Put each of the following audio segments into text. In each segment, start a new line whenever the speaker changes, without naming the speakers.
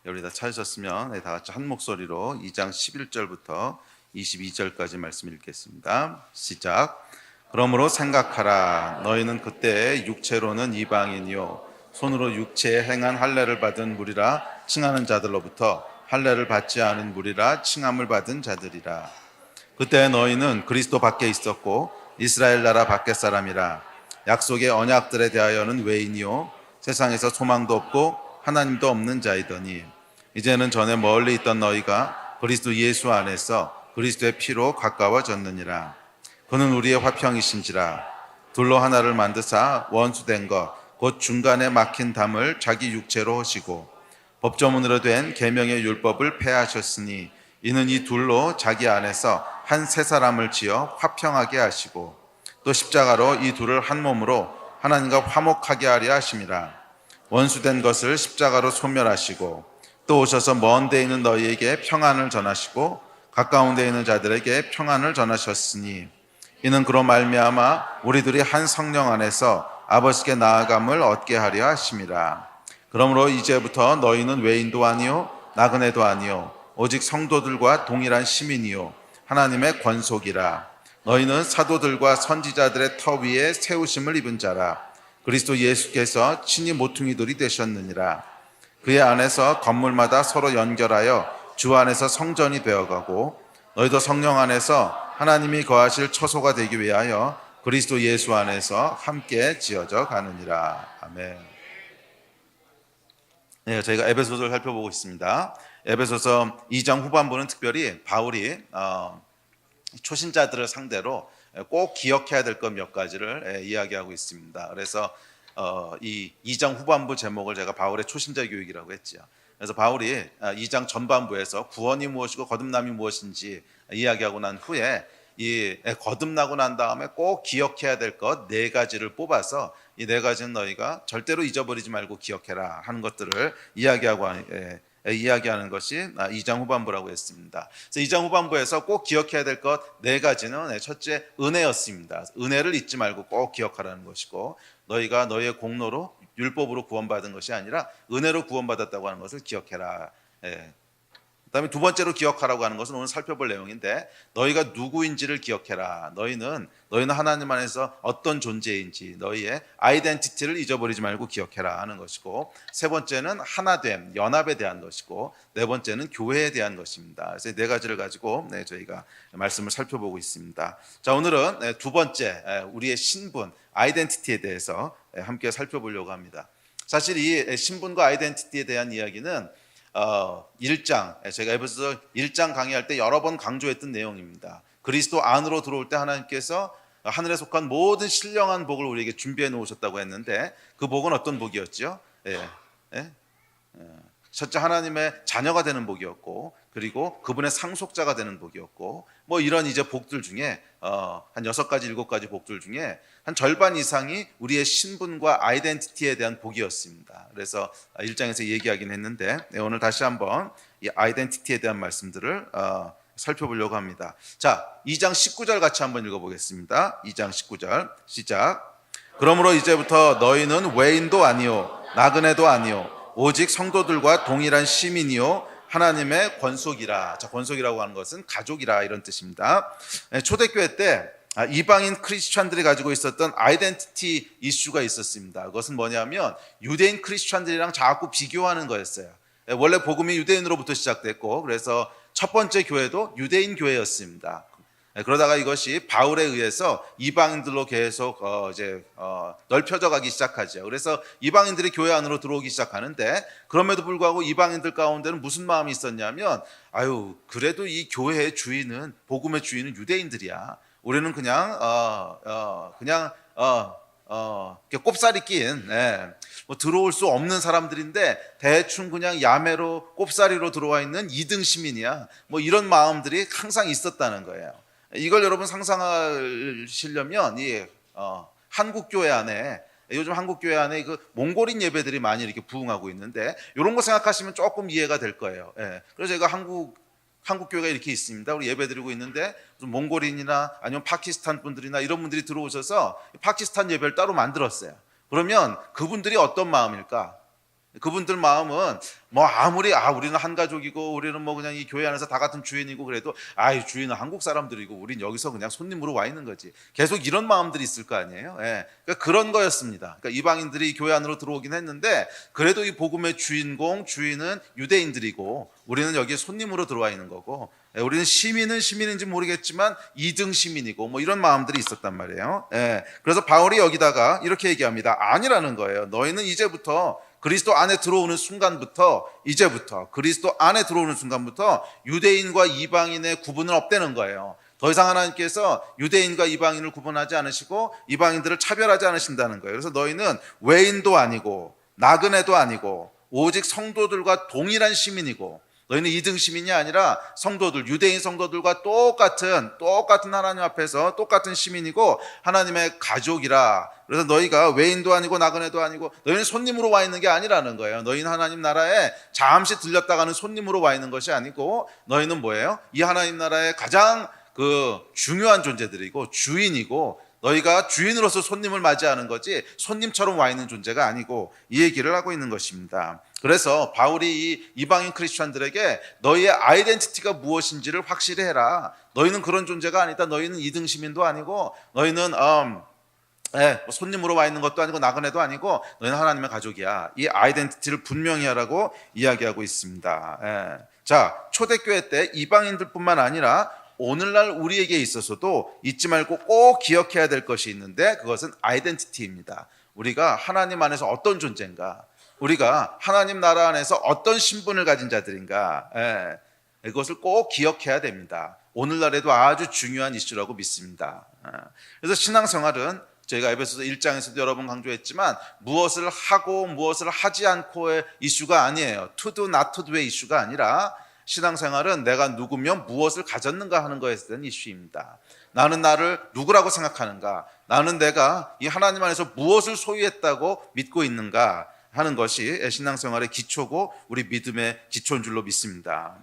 우리 다 찾으셨으면 다 같이 한 목소리로 2장 11절부터 22절까지 말씀 읽겠습니다. 시작. 그러므로 생각하라. 너희는 그때 육체로는 이방인이요 손으로 육체에 행한 할례를 받은 무리라 칭하는 자들로부터 할례를 받지 않은 무리라 칭함을 받은 자들이라. 그때 너희는 그리스도 밖에 있었고 이스라엘 나라 밖의 사람이라. 약속의 언약들에 대하여는 외인이요 세상에서 소망도 없고 하나님도 없는 자이더니 이제는 전에 멀리 있던 너희가 그리스도 예수 안에서 그리스도의 피로 가까워졌느니라. 그는 우리의 화평이신지라. 둘로 하나를 만드사 원수된 것 곧 중간에 막힌 담을 자기 육체로 하시고 법조문으로 된 계명의 율법을 폐하셨으니 이는 이 둘로 자기 안에서 한 세 사람을 지어 화평하게 하시고 또 십자가로 이 둘을 한 몸으로 하나님과 화목하게 하려 하심이라. 원수된 것을 십자가로 소멸하시고 또 오셔서 먼 데 있는 너희에게 평안을 전하시고 가까운 데 있는 자들에게 평안을 전하셨으니 이는 그로 말미암아 우리들이 한 성령 안에서 아버지께 나아감을 얻게 하려 하심이라. 그러므로 이제부터 너희는 외인도 아니요 나그네도 아니요 오직 성도들과 동일한 시민이요 하나님의 권속이라. 너희는 사도들과 선지자들의 터 위에 세우심을 입은 자라. 그리스도 예수께서 친히 모퉁이돌이 되셨느니라. 그의 안에서 건물마다 서로 연결하여 주 안에서 성전이 되어가고 너희도 성령 안에서 하나님이 거하실 처소가 되기 위하여 그리스도 예수 안에서 함께 지어져 가느니라. 아멘. 네, 저희가 에베소서를 살펴보고 있습니다. 에베소서 2장 후반부는 특별히 바울이 초신자들을 상대로 꼭 기억해야 될 것 몇 가지를 이야기하고 있습니다. 그래서 이 2장 후반부 제목을 제가 바울의 초신자 교육이라고 했죠. 그래서 바울이 2장 전반부에서 구원이 무엇이고 거듭남이 무엇인지 이야기하고 난 후에 이 거듭나고 난 다음에 꼭 기억해야 될 것 네 가지를 뽑아서 이 네 가지는 너희가 절대로 잊어버리지 말고 기억해라 하는 것들을 이야기하는 것이 2장 후반부라고 했습니다. 그래서 2장 후반부에서 꼭 기억해야 될 것 네 가지는 첫째 은혜였습니다. 은혜를 잊지 말고 꼭 기억하라는 것이고 너희가 너희의 공로로 율법으로 구원받은 것이 아니라 은혜로 구원받았다고 하는 것을 기억해라. 그다음에 두 번째로 기억하라고 하는 것은 오늘 살펴볼 내용인데 너희가 누구인지를 기억해라. 너희는 하나님 안에서 어떤 존재인지 너희의 아이덴티티를 잊어버리지 말고 기억해라 하는 것이고 세 번째는 하나됨, 연합에 대한 것이고 네 번째는 교회에 대한 것입니다. 그래서 네 가지를 가지고 저희가 말씀을 살펴보고 있습니다. 자, 오늘은 두 번째 우리의 신분, 아이덴티티에 대해서 함께 살펴보려고 합니다. 사실 이 신분과 아이덴티티에 대한 이야기는 1장, 제가 에베소서 1장 강의할 때 여러 번 강조했던 내용입니다. 그리스도 안으로 들어올 때 하나님께서 하늘에 속한 모든 신령한 복을 우리에게 준비해 놓으셨다고 했는데 그 복은 어떤 복이었죠? 첫째 하나님의 자녀가 되는 복이었고 그리고 그분의 상속자가 되는 복이었고 뭐 이런 이제 복들 중에 한 6가지 7가지 복들 중에 한 절반 이상이 우리의 신분과 아이덴티티에 대한 복이었습니다. 그래서 1장에서 얘기하긴 했는데 오늘 다시 한번 이 아이덴티티에 대한 말씀들을 살펴보려고 합니다. 자, 2장 19절 같이 한번 읽어보겠습니다. 2장 19절 시작. 그러므로 이제부터 너희는 외인도 아니요 나그네도 아니요 오직 성도들과 동일한 시민이요 하나님의 권속이라. 자, 권속이라고 하는 것은 가족이라 이런 뜻입니다. 초대교회 때 이방인 크리스찬들이 가지고 있었던 아이덴티티 이슈가 있었습니다. 그것은 뭐냐면 유대인 크리스찬들이랑 자꾸 비교하는 거였어요. 원래 복음이 유대인으로부터 시작됐고 그래서 첫 번째 교회도 유대인 교회였습니다. 그러다가 이것이 바울에 의해서 이방인들로 계속 넓혀져 가기 시작하죠. 그래서 이방인들이 교회 안으로 들어오기 시작하는데 그럼에도 불구하고 이방인들 가운데는 무슨 마음이 있었냐면 그래도 이 교회의 주인은 복음의 주인은 유대인들이야. 우리는 그냥 꼽살이 낀 뭐 들어올 수 없는 사람들인데 대충 그냥 야매로 꼽사리로 들어와 있는 2등 시민이야. 뭐 이런 마음들이 항상 있었다는 거예요. 이걸 여러분 상상하시려면 한국 교회 안에 요즘 한국 교회 안에 그 몽골인 예배들이 많이 이렇게 부흥하고 있는데 이런 거 생각하시면 조금 이해가 될 거예요. 그래서 제가 한국 교회가 이렇게 있습니다. 우리 예배 드리고 있는데 몽골인이나 아니면 파키스탄 분들이나 이런 분들이 들어오셔서 파키스탄 예배를 따로 만들었어요. 그러면 그분들이 어떤 마음일까? 그분들 마음은 뭐 아무리 우리는 한 가족이고 우리는 뭐 그냥 이 교회 안에서 다 같은 주인이고 그래도 이 주인은 한국 사람들이고 우린 여기서 그냥 손님으로 와 있는 거지. 계속 이런 마음들이 있을 거 아니에요. 예. 그러니까 그런 거였습니다. 그러니까 이방인들이 교회 안으로 들어오긴 했는데 그래도 이 복음의 주인은 유대인들이고 우리는 여기에 손님으로 들어와 있는 거고, 우리는 시민은 시민인지 모르겠지만 2등 시민이고 뭐 이런 마음들이 있었단 말이에요. 예. 그래서 바울이 여기다가 이렇게 얘기합니다. 아니라는 거예요. 너희는 이제부터 그리스도 안에 들어오는 순간부터, 이제부터 그리스도 안에 들어오는 순간부터 유대인과 이방인의 구분은 없다는 거예요. 더 이상 하나님께서 유대인과 이방인을 구분하지 않으시고 이방인들을 차별하지 않으신다는 거예요. 그래서 너희는 외인도 아니고 나그네도 아니고 오직 성도들과 동일한 시민이고, 너희는 2등 시민이 아니라 성도들, 유대인 성도들과 똑같은 하나님 앞에서 똑같은 시민이고 하나님의 가족이라. 그래서 너희가 외인도 아니고 나그네도 아니고 너희는 손님으로 와 있는 게 아니라는 거예요. 너희는 하나님 나라에 잠시 들렸다 가는 손님으로 와 있는 것이 아니고 너희는 뭐예요? 이 하나님 나라의 가장 중요한 존재들이고 주인이고, 너희가 주인으로서 손님을 맞이하는 거지 손님처럼 와 있는 존재가 아니고, 이 얘기를 하고 있는 것입니다. 그래서 바울이 이 이방인 크리스천들에게 너희의 아이덴티티가 무엇인지를 확실히 해라. 너희는 그런 존재가 아니다. 너희는 2등 시민도 아니고 너희는 손님으로 와 있는 것도 아니고 나그네도 아니고 너희는 하나님의 가족이야. 이 아이덴티티를 분명히 하라고 이야기하고 있습니다. 자, 초대교회 때 이방인들뿐만 아니라 오늘날 우리에게 있어서도 잊지 말고 꼭 기억해야 될 것이 있는데, 그것은 아이덴티티입니다. 우리가 하나님 안에서 어떤 존재인가, 우리가 하나님 나라 안에서 어떤 신분을 가진 자들인가, 이것을 꼭 기억해야 됩니다. 오늘날에도 아주 중요한 이슈라고 믿습니다. 그래서 신앙생활은 저희가 에베소서 1장에서도 여러 번 강조했지만 무엇을 하고 무엇을 하지 않고의 이슈가 아니에요. to do, not to do의 이슈가 아니라 신앙생활은 내가 누구면 무엇을 가졌는가 하는 것에 대한 이슈입니다. 나는 나를 누구라고 생각하는가, 나는 내가 이 하나님 안에서 무엇을 소유했다고 믿고 있는가 하는 것이 신앙생활의 기초고 우리 믿음의 기초인 줄로 믿습니다.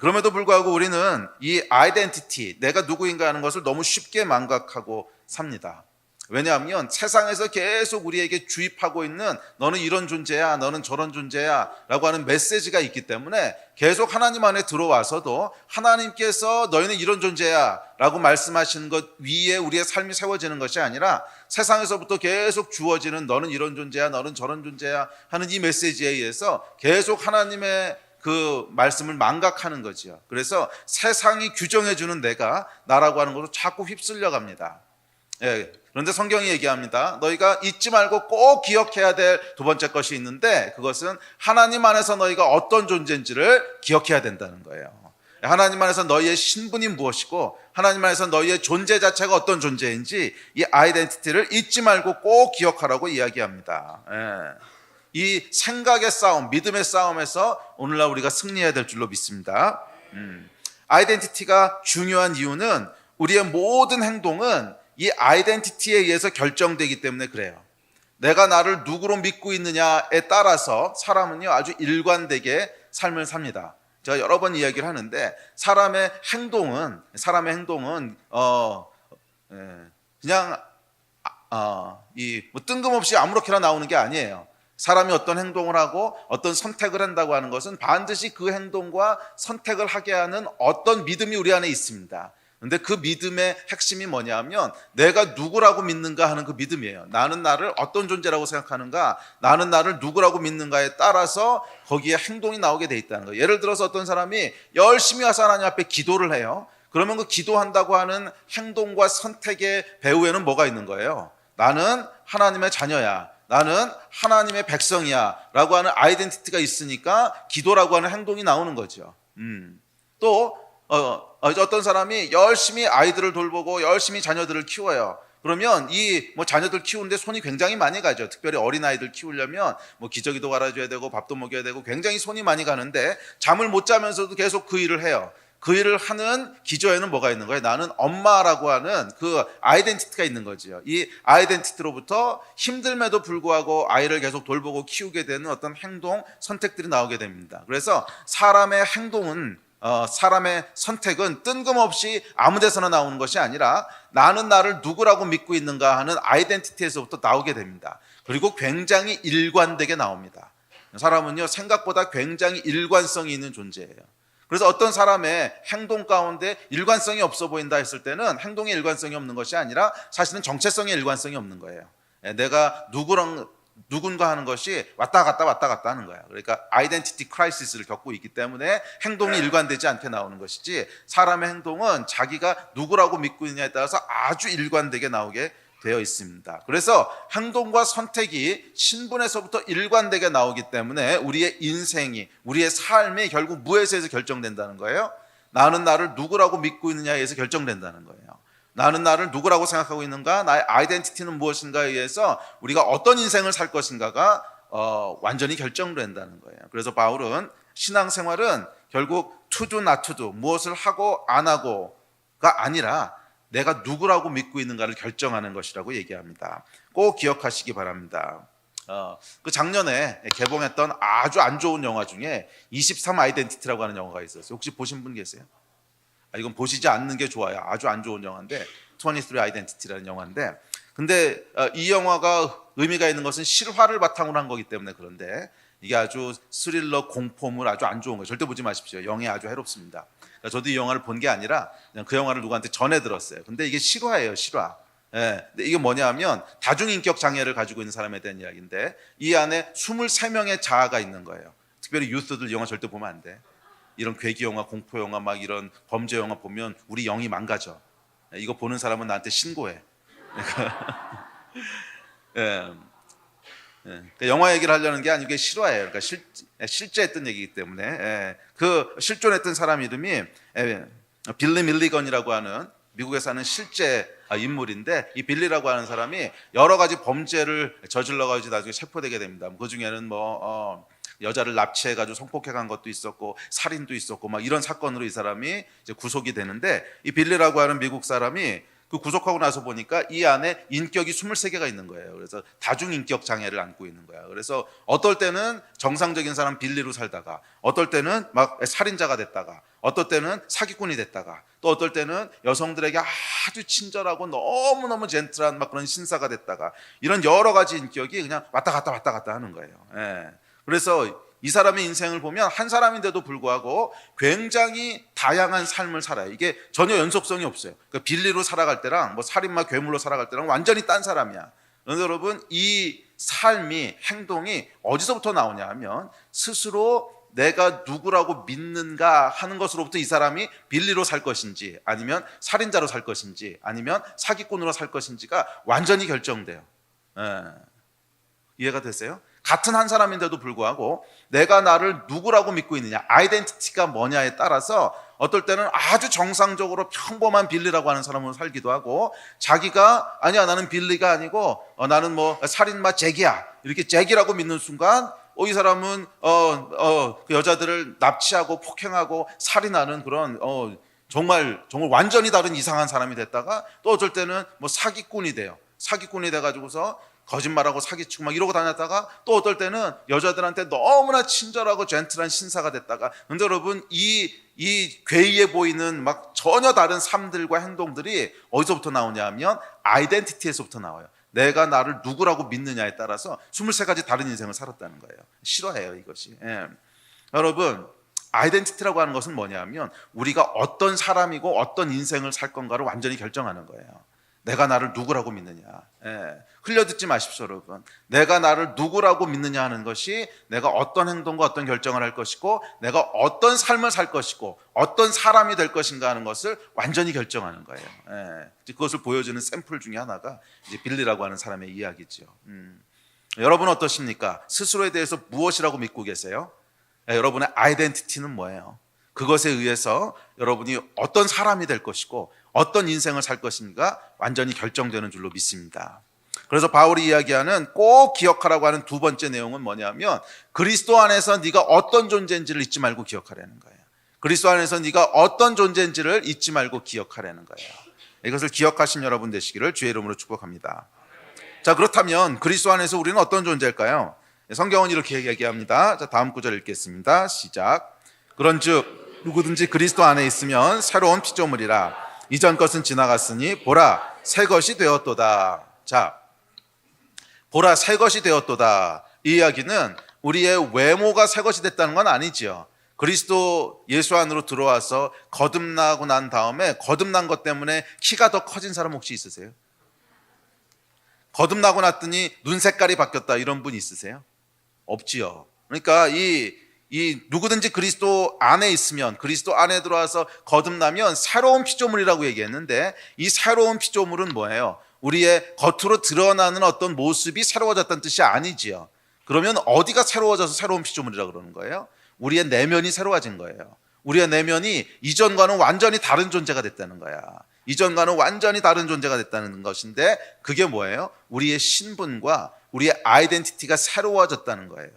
그럼에도 불구하고 우리는 이 아이덴티티, 내가 누구인가 하는 것을 너무 쉽게 망각하고 삽니다. 왜냐하면 세상에서 계속 우리에게 주입하고 있는 너는 이런 존재야, 너는 저런 존재야 라고 하는 메시지가 있기 때문에 계속 하나님 안에 들어와서도 하나님께서 너희는 이런 존재야 라고 말씀하시는 것 위에 우리의 삶이 세워지는 것이 아니라 세상에서부터 계속 주어지는 너는 이런 존재야, 너는 저런 존재야 하는 이 메시지에 의해서 계속 하나님의 그 말씀을 망각하는 거지요. 그래서 세상이 규정해주는 내가 나라고 하는 것으로 자꾸 휩쓸려 갑니다. 그런데 성경이 얘기합니다. 너희가 잊지 말고 꼭 기억해야 될 두 번째 것이 있는데, 그것은 하나님 안에서 너희가 어떤 존재인지를 기억해야 된다는 거예요. 하나님 안에서 너희의 신분이 무엇이고 하나님 안에서 너희의 존재 자체가 어떤 존재인지 이 아이덴티티를 잊지 말고 꼭 기억하라고 이야기합니다. 이 생각의 싸움, 믿음의 싸움에서 오늘날 우리가 승리해야 될 줄로 믿습니다. 아이덴티티가 중요한 이유는 우리의 모든 행동은 이 아이덴티티에 의해서 결정되기 때문에 그래요. 내가 나를 누구로 믿고 있느냐에 따라서 사람은요 아주 일관되게 삶을 삽니다. 제가 여러 번 이야기를 하는데 사람의 행동은 그냥 뭐 뜬금없이 아무렇게나 나오는 게 아니에요. 사람이 어떤 행동을 하고 어떤 선택을 한다고 하는 것은 반드시 그 행동과 선택을 하게 하는 어떤 믿음이 우리 안에 있습니다. 근데 그 믿음의 핵심이 뭐냐면 내가 누구라고 믿는가 하는 그 믿음이에요. 나는 나를 어떤 존재라고 생각하는가, 나는 나를 누구라고 믿는가에 따라서 거기에 행동이 나오게 돼 있다는 거예요. 예를 들어서 어떤 사람이 열심히 와서 하나님 앞에 기도를 해요. 그러면 그 기도한다고 하는 행동과 선택의 배후에는 뭐가 있는 거예요? 나는 하나님의 자녀야, 나는 하나님의 백성이야 라고 하는 아이덴티티가 있으니까 기도라고 하는 행동이 나오는 거죠. 또 어떤 사람이 열심히 아이들을 돌보고 열심히 자녀들을 키워요. 그러면 이 자녀들 키우는데 손이 굉장히 많이 가죠. 특별히 어린아이들 키우려면 기저귀도 갈아줘야 되고 밥도 먹여야 되고 굉장히 손이 많이 가는데 잠을 못 자면서도 계속 그 일을 해요. 그 일을 하는 기저에는 뭐가 있는 거예요? 나는 엄마라고 하는 그 아이덴티티가 있는 거지요. 이 아이덴티티로부터 힘듦에도 불구하고 아이를 계속 돌보고 키우게 되는 어떤 행동, 선택들이 나오게 됩니다. 그래서 사람의 행동은 사람의 선택은 뜬금없이 아무 데서나 나오는 것이 아니라 나는 나를 누구라고 믿고 있는가 하는 아이덴티티에서부터 나오게 됩니다. 그리고 굉장히 일관되게 나옵니다. 사람은요, 생각보다 굉장히 일관성이 있는 존재예요. 그래서 어떤 사람의 행동 가운데 일관성이 없어 보인다 했을 때는 행동에 일관성이 없는 것이 아니라 사실은 정체성에 일관성이 없는 거예요. 내가 누군가 하는 것이 왔다 갔다 하는 거야. 그러니까 아이덴티티 크라이시스를 겪고 있기 때문에 행동이 일관되지 않게 나오는 것이지, 사람의 행동은 자기가 누구라고 믿고 있느냐에 따라서 아주 일관되게 나오게 되어 있습니다. 그래서 행동과 선택이 신분에서부터 일관되게 나오기 때문에 우리의 인생이, 우리의 삶이 결국 무엇에서 결정된다는 거예요? 나는 나를 누구라고 믿고 있느냐에 의해서 결정된다는 거예요. 나는 나를 누구라고 생각하고 있는가, 나의 아이덴티티는 무엇인가에 의해서 우리가 어떤 인생을 살 것인가가 완전히 결정된다는 거예요. 그래서 바울은 신앙생활은 결국 to do, not to do, 무엇을 하고 안 하고가 아니라 내가 누구라고 믿고 있는가를 결정하는 것이라고 얘기합니다. 꼭 기억하시기 바랍니다. 그 작년에 개봉했던 아주 안 좋은 영화 중에 23 아이덴티티라고 하는 영화가 있었어요. 혹시 보신 분 계세요? 이건 보시지 않는 게 좋아요. 아주 안 좋은 영화인데, 23 아이덴티티라는 영화인데, 근데 이 영화가 의미가 있는 것은 실화를 바탕으로 한 거기 때문에 그런데, 이게 아주 스릴러 공포물 아주 안 좋은 거예요. 절대 보지 마십시오. 영이 아주 해롭습니다. 그러니까 저도 이 영화를 본 게 아니라 그냥 그 영화를 누구한테 전해 들었어요. 근데 이게 실화예요, 실화. 예. 근데 이게 뭐냐면 다중인격 장애를 가지고 있는 사람에 대한 이야기인데, 이 안에 23명의 자아가 있는 거예요. 특별히 유스들 영화 절대 보면 안 돼. 이런 괴기 영화, 공포 영화, 막 이런 범죄 영화 보면 우리 영이 망가져. 이거 보는 사람은 나한테 신고해. 예. 그러니까 영화 얘기를 하려는 게 아니고 실화예요. 그러니까 실제 했던 얘기이기 때문에. 그 실존했던 사람 이름이 빌리 밀리건이라고 하는 미국에 사는 실제 인물인데, 이 빌리라고 하는 사람이 여러 가지 범죄를 저질러가지고 나중에 체포되게 됩니다. 그 중에는 여자를 납치해가지고 성폭행한 것도 있었고 살인도 있었고 막 이런 사건으로 이 사람이 이제 구속이 되는데, 이 빌리라고 하는 미국 사람이 그 구속하고 나서 보니까 이 안에 인격이 23개가 있는 거예요. 그래서 다중인격 장애를 안고 있는 거야. 그래서 어떨 때는 정상적인 사람 빌리로 살다가, 어떨 때는 막 살인자가 됐다가, 어떨 때는 사기꾼이 됐다가, 또 어떨 때는 여성들에게 아주 친절하고 너무너무 젠틀한 막 그런 신사가 됐다가, 이런 여러 가지 인격이 그냥 왔다 갔다 하는 거예요. 그래서 이 사람의 인생을 보면 한 사람인데도 불구하고 굉장히 다양한 삶을 살아요. 이게 전혀 연속성이 없어요. 그러니까 빌리로 살아갈 때랑 살인마 괴물로 살아갈 때랑 완전히 딴 사람이야. 그런데 여러분, 이 삶이, 행동이 어디서부터 나오냐 하면 스스로 내가 누구라고 믿는가 하는 것으로부터 이 사람이 빌리로 살 것인지, 아니면 살인자로 살 것인지, 아니면 사기꾼으로 살 것인지가 완전히 결정돼요. 이해가 되세요? 같은 한 사람인데도 불구하고 내가 나를 누구라고 믿고 있느냐, 아이덴티티가 뭐냐에 따라서 어떨 때는 아주 정상적으로 평범한 빌리라고 하는 사람으로 살기도 하고, 자기가 아니야 나는 빌리가 아니고 나는 살인마 잭이야 이렇게 잭이라고 믿는 순간 이 사람은 그 여자들을 납치하고 폭행하고 살인하는 그런 정말 완전히 다른 이상한 사람이 됐다가, 또 어쩔 때는 사기꾼이 돼요. 사기꾼이 돼가지고서 거짓말하고 사기치고 막 이러고 다녔다가, 또 어떨 때는 여자들한테 너무나 친절하고 젠틀한 신사가 됐다가. 근데 여러분, 이 괴이해 보이는 막 전혀 다른 삶들과 행동들이 어디서부터 나오냐 하면 아이덴티티에서부터 나와요. 내가 나를 누구라고 믿느냐에 따라서 23가지 다른 인생을 살았다는 거예요. 실화예요, 이것이. 여러분, 아이덴티티라고 하는 것은 뭐냐 하면 우리가 어떤 사람이고 어떤 인생을 살 건가를 완전히 결정하는 거예요. 내가 나를 누구라고 믿느냐. 흘려듣지 마십시오, 여러분. 내가 나를 누구라고 믿느냐 하는 것이 내가 어떤 행동과 어떤 결정을 할 것이고, 내가 어떤 삶을 살 것이고, 어떤 사람이 될 것인가 하는 것을 완전히 결정하는 거예요. 그것을 보여주는 샘플 중에 하나가 이제 빌리라고 하는 사람의 이야기죠. 여러분 어떠십니까? 스스로에 대해서 무엇이라고 믿고 계세요? 여러분의 아이덴티티는 뭐예요? 그것에 의해서 여러분이 어떤 사람이 될 것이고 어떤 인생을 살 것인가 완전히 결정되는 줄로 믿습니다. 그래서 바울이 이야기하는 꼭 기억하라고 하는 두 번째 내용은 뭐냐면, 그리스도 안에서 네가 어떤 존재인지를 잊지 말고 기억하라는 거예요. 그리스도 안에서 네가 어떤 존재인지를 잊지 말고 기억하라는 거예요. 이것을 기억하신 여러분 되시기를 주의 이름으로 축복합니다. 자, 그렇다면 그리스도 안에서 우리는 어떤 존재일까요? 성경은 이렇게 얘기합니다. 자, 다음 구절 읽겠습니다. 시작. 그런즉 누구든지 그리스도 안에 있으면 새로운 피조물이라. 이전 것은 지나갔으니 보라 새 것이 되었도다. 자, 보라 새 것이 되었도다. 이 이야기는 우리의 외모가 새 것이 됐다는 건 아니죠. 그리스도 예수 안으로 들어와서 거듭나고 난 다음에 거듭난 것 때문에 키가 더 커진 사람 혹시 있으세요? 거듭나고 났더니 눈 색깔이 바뀌었다 이런 분 있으세요? 없지요. 그러니까 이 누구든지 그리스도 안에 있으면, 그리스도 안에 들어와서 거듭나면 새로운 피조물이라고 얘기했는데, 이 새로운 피조물은 뭐예요? 우리의 겉으로 드러나는 어떤 모습이 새로워졌다는 뜻이 아니지요. 그러면 어디가 새로워져서 새로운 피조물이라고 그러는 거예요? 우리의 내면이 새로워진 거예요. 우리의 내면이 이전과는 완전히 다른 존재가 됐다는 거야. 이전과는 완전히 다른 존재가 됐다는 것인데, 그게 뭐예요? 우리의 신분과 우리의 아이덴티티가 새로워졌다는 거예요.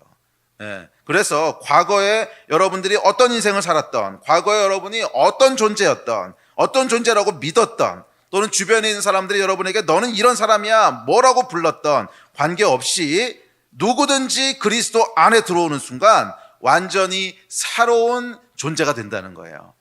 예. 그래서 과거에 여러분들이 어떤 인생을 살았던, 과거에 여러분이 어떤 존재였던, 어떤 존재라고 믿었던, 또는 주변에 있는 사람들이 여러분에게 너는 이런 사람이야 뭐라고 불렀던, 관계없이 누구든지 그리스도 안에 들어오는 순간 완전히 새로운 존재가 된다는 거예요.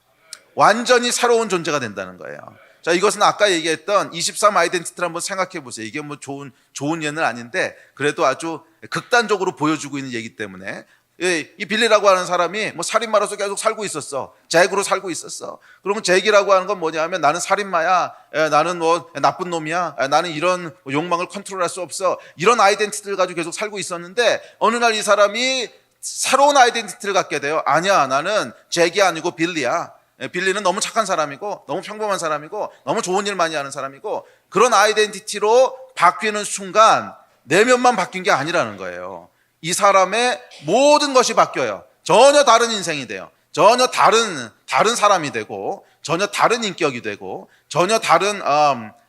완전히 새로운 존재가 된다는 거예요. 자, 이것은 아까 얘기했던 23 아이덴티티를 한번 생각해 보세요. 이게 뭐 좋은 예는 아닌데 그래도 아주 극단적으로 보여주고 있는 얘기 때문에, 이 빌리라고 하는 사람이 뭐 살인마로서 계속 살고 있었어. 잭으로 살고 있었어. 그러면 잭이라고 하는 건 뭐냐면 나는 살인마야, 나는 뭐 나쁜 놈이야, 나는 이런 욕망을 컨트롤할 수 없어, 이런 아이덴티티를 가지고 계속 살고 있었는데, 어느 날 이 사람이 새로운 아이덴티티를 갖게 돼요. 아니야, 나는 잭이 아니고 빌리야. 빌리는 너무 착한 사람이고 너무 평범한 사람이고 너무 좋은 일 많이 하는 사람이고, 그런 아이덴티티로 바뀌는 순간 내면만 바뀐 게 아니라는 거예요. 이 사람의 모든 것이 바뀌어요. 전혀 다른 인생이 돼요. 전혀 다른 사람이 되고, 전혀 다른 인격이 되고, 전혀 다른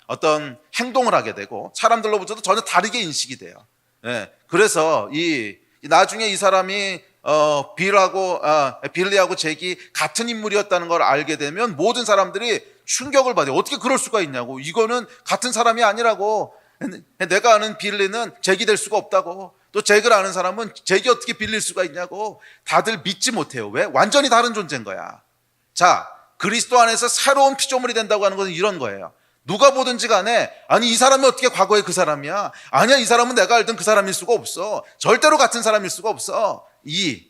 어떤 행동을 하게 되고, 사람들로부터도 전혀 다르게 인식이 돼요. 그래서 나중에 이 사람이 빌리하고 잭이 같은 인물이었다는 걸 알게 되면 모든 사람들이 충격을 받아요. 어떻게 그럴 수가 있냐고. 이거는 같은 사람이 아니라고. 내가 아는 빌리는 잭이 될 수가 없다고. 또 잭을 아는 사람은 잭이 어떻게 빌릴 수가 있냐고. 다들 믿지 못해요. 왜? 완전히 다른 존재인 거야. 자, 그리스도 안에서 새로운 피조물이 된다고 하는 것은 이런 거예요. 누가 보든지 간에, 아니 이 사람이 어떻게 과거에 그 사람이야? 아니야, 이 사람은 내가 알던 그 사람일 수가 없어. 절대로 같은 사람일 수가 없어. 이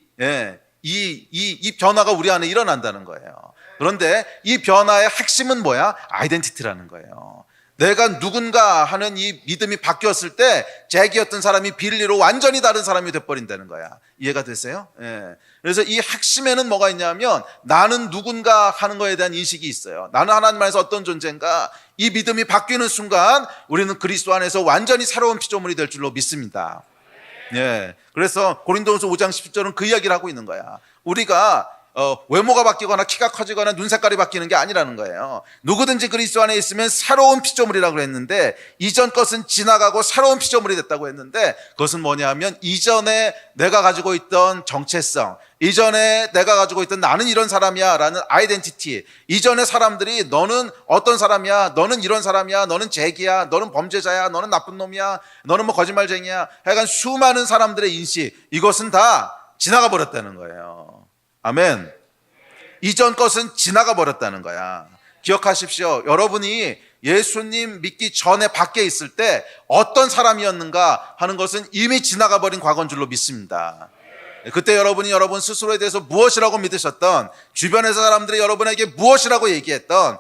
변화가 우리 안에 일어난다는 거예요. 그런데 이 변화의 핵심은 뭐야? 아이덴티티라는 거예요. 내가 누군가 하는 이 믿음이 바뀌었을 때 잭이었던 사람이 빌리로 완전히 다른 사람이 돼버린다는 거야. 이해가 되세요? 그래서 이 핵심에는 뭐가 있냐면, 나는 누군가 하는 거에 대한 인식이 있어요. 나는 하나님 안에서 어떤 존재인가. 이 믿음이 바뀌는 순간 우리는 그리스도 안에서 완전히 새로운 피조물이 될 줄로 믿습니다. 그래서 고린도후서 5장 10절은 그 이야기를 하고 있는 거야. 우리가 외모가 바뀌거나 키가 커지거나 눈 색깔이 바뀌는 게 아니라는 거예요. 누구든지 그리스도 안에 있으면 새로운 피조물이라고 했는데, 이전 것은 지나가고 새로운 피조물이 됐다고 했는데, 그것은 뭐냐 하면 이전에 내가 가지고 있던 정체성, 이전에 내가 가지고 있던 나는 이런 사람이야 라는 아이덴티티, 이전에 사람들이 너는 어떤 사람이야, 너는 이런 사람이야, 너는 잭이야, 너는 범죄자야, 너는 나쁜 놈이야, 너는 뭐 거짓말쟁이야, 하여간 수많은 사람들의 인식, 이것은 다 지나가 버렸다는 거예요. 아멘. 이전 것은 지나가 버렸다는 거야. 기억하십시오. 여러분이 예수님 믿기 전에 밖에 있을 때 어떤 사람이었는가 하는 것은 이미 지나가 버린 과거인 줄로 믿습니다. 그때 여러분이 여러분 스스로에 대해서 무엇이라고 믿으셨던, 주변에서 사람들이 여러분에게 무엇이라고 얘기했던,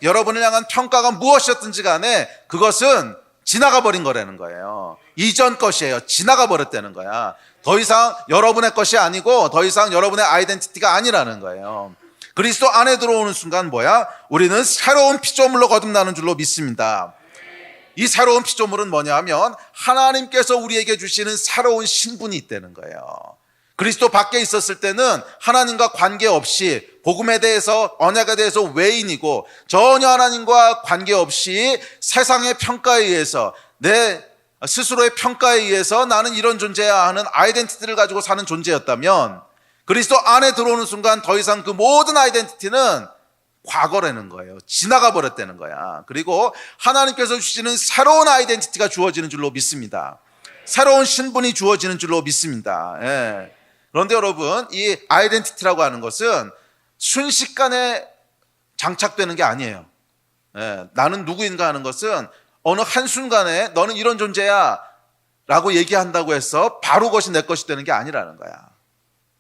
여러분을 향한 평가가 무엇이었든지 간에 그것은 지나가 버린 거라는 거예요. 이전 것이에요. 지나가 버렸다는 거야. 더 이상 여러분의 것이 아니고 더 이상 여러분의 아이덴티티가 아니라는 거예요. 그리스도 안에 들어오는 순간 뭐야? 우리는 새로운 피조물로 거듭나는 줄로 믿습니다. 이 새로운 피조물은 뭐냐 하면 하나님께서 우리에게 주시는 새로운 신분이 있다는 거예요. 그리스도 밖에 있었을 때는 하나님과 관계없이, 복음에 대해서, 언약에 대해서 외인이고 전혀 하나님과 관계없이 세상의 평가에 의해서, 내 스스로의 평가에 의해서 나는 이런 존재야 하는 아이덴티티를 가지고 사는 존재였다면, 그리스도 안에 들어오는 순간 더 이상 그 모든 아이덴티티는 과거라는 거예요. 지나가 버렸다는 거야. 그리고 하나님께서 주시는 새로운 아이덴티티가 주어지는 줄로 믿습니다. 새로운 신분이 주어지는 줄로 믿습니다. 그런데 여러분, 이 아이덴티티라고 하는 것은 순식간에 장착되는 게 아니에요. 나는 누구인가 하는 것은 어느 한순간에 너는 이런 존재야, 라고 얘기한다고 해서 바로 그것이 내 것이 되는 게 아니라는 거야.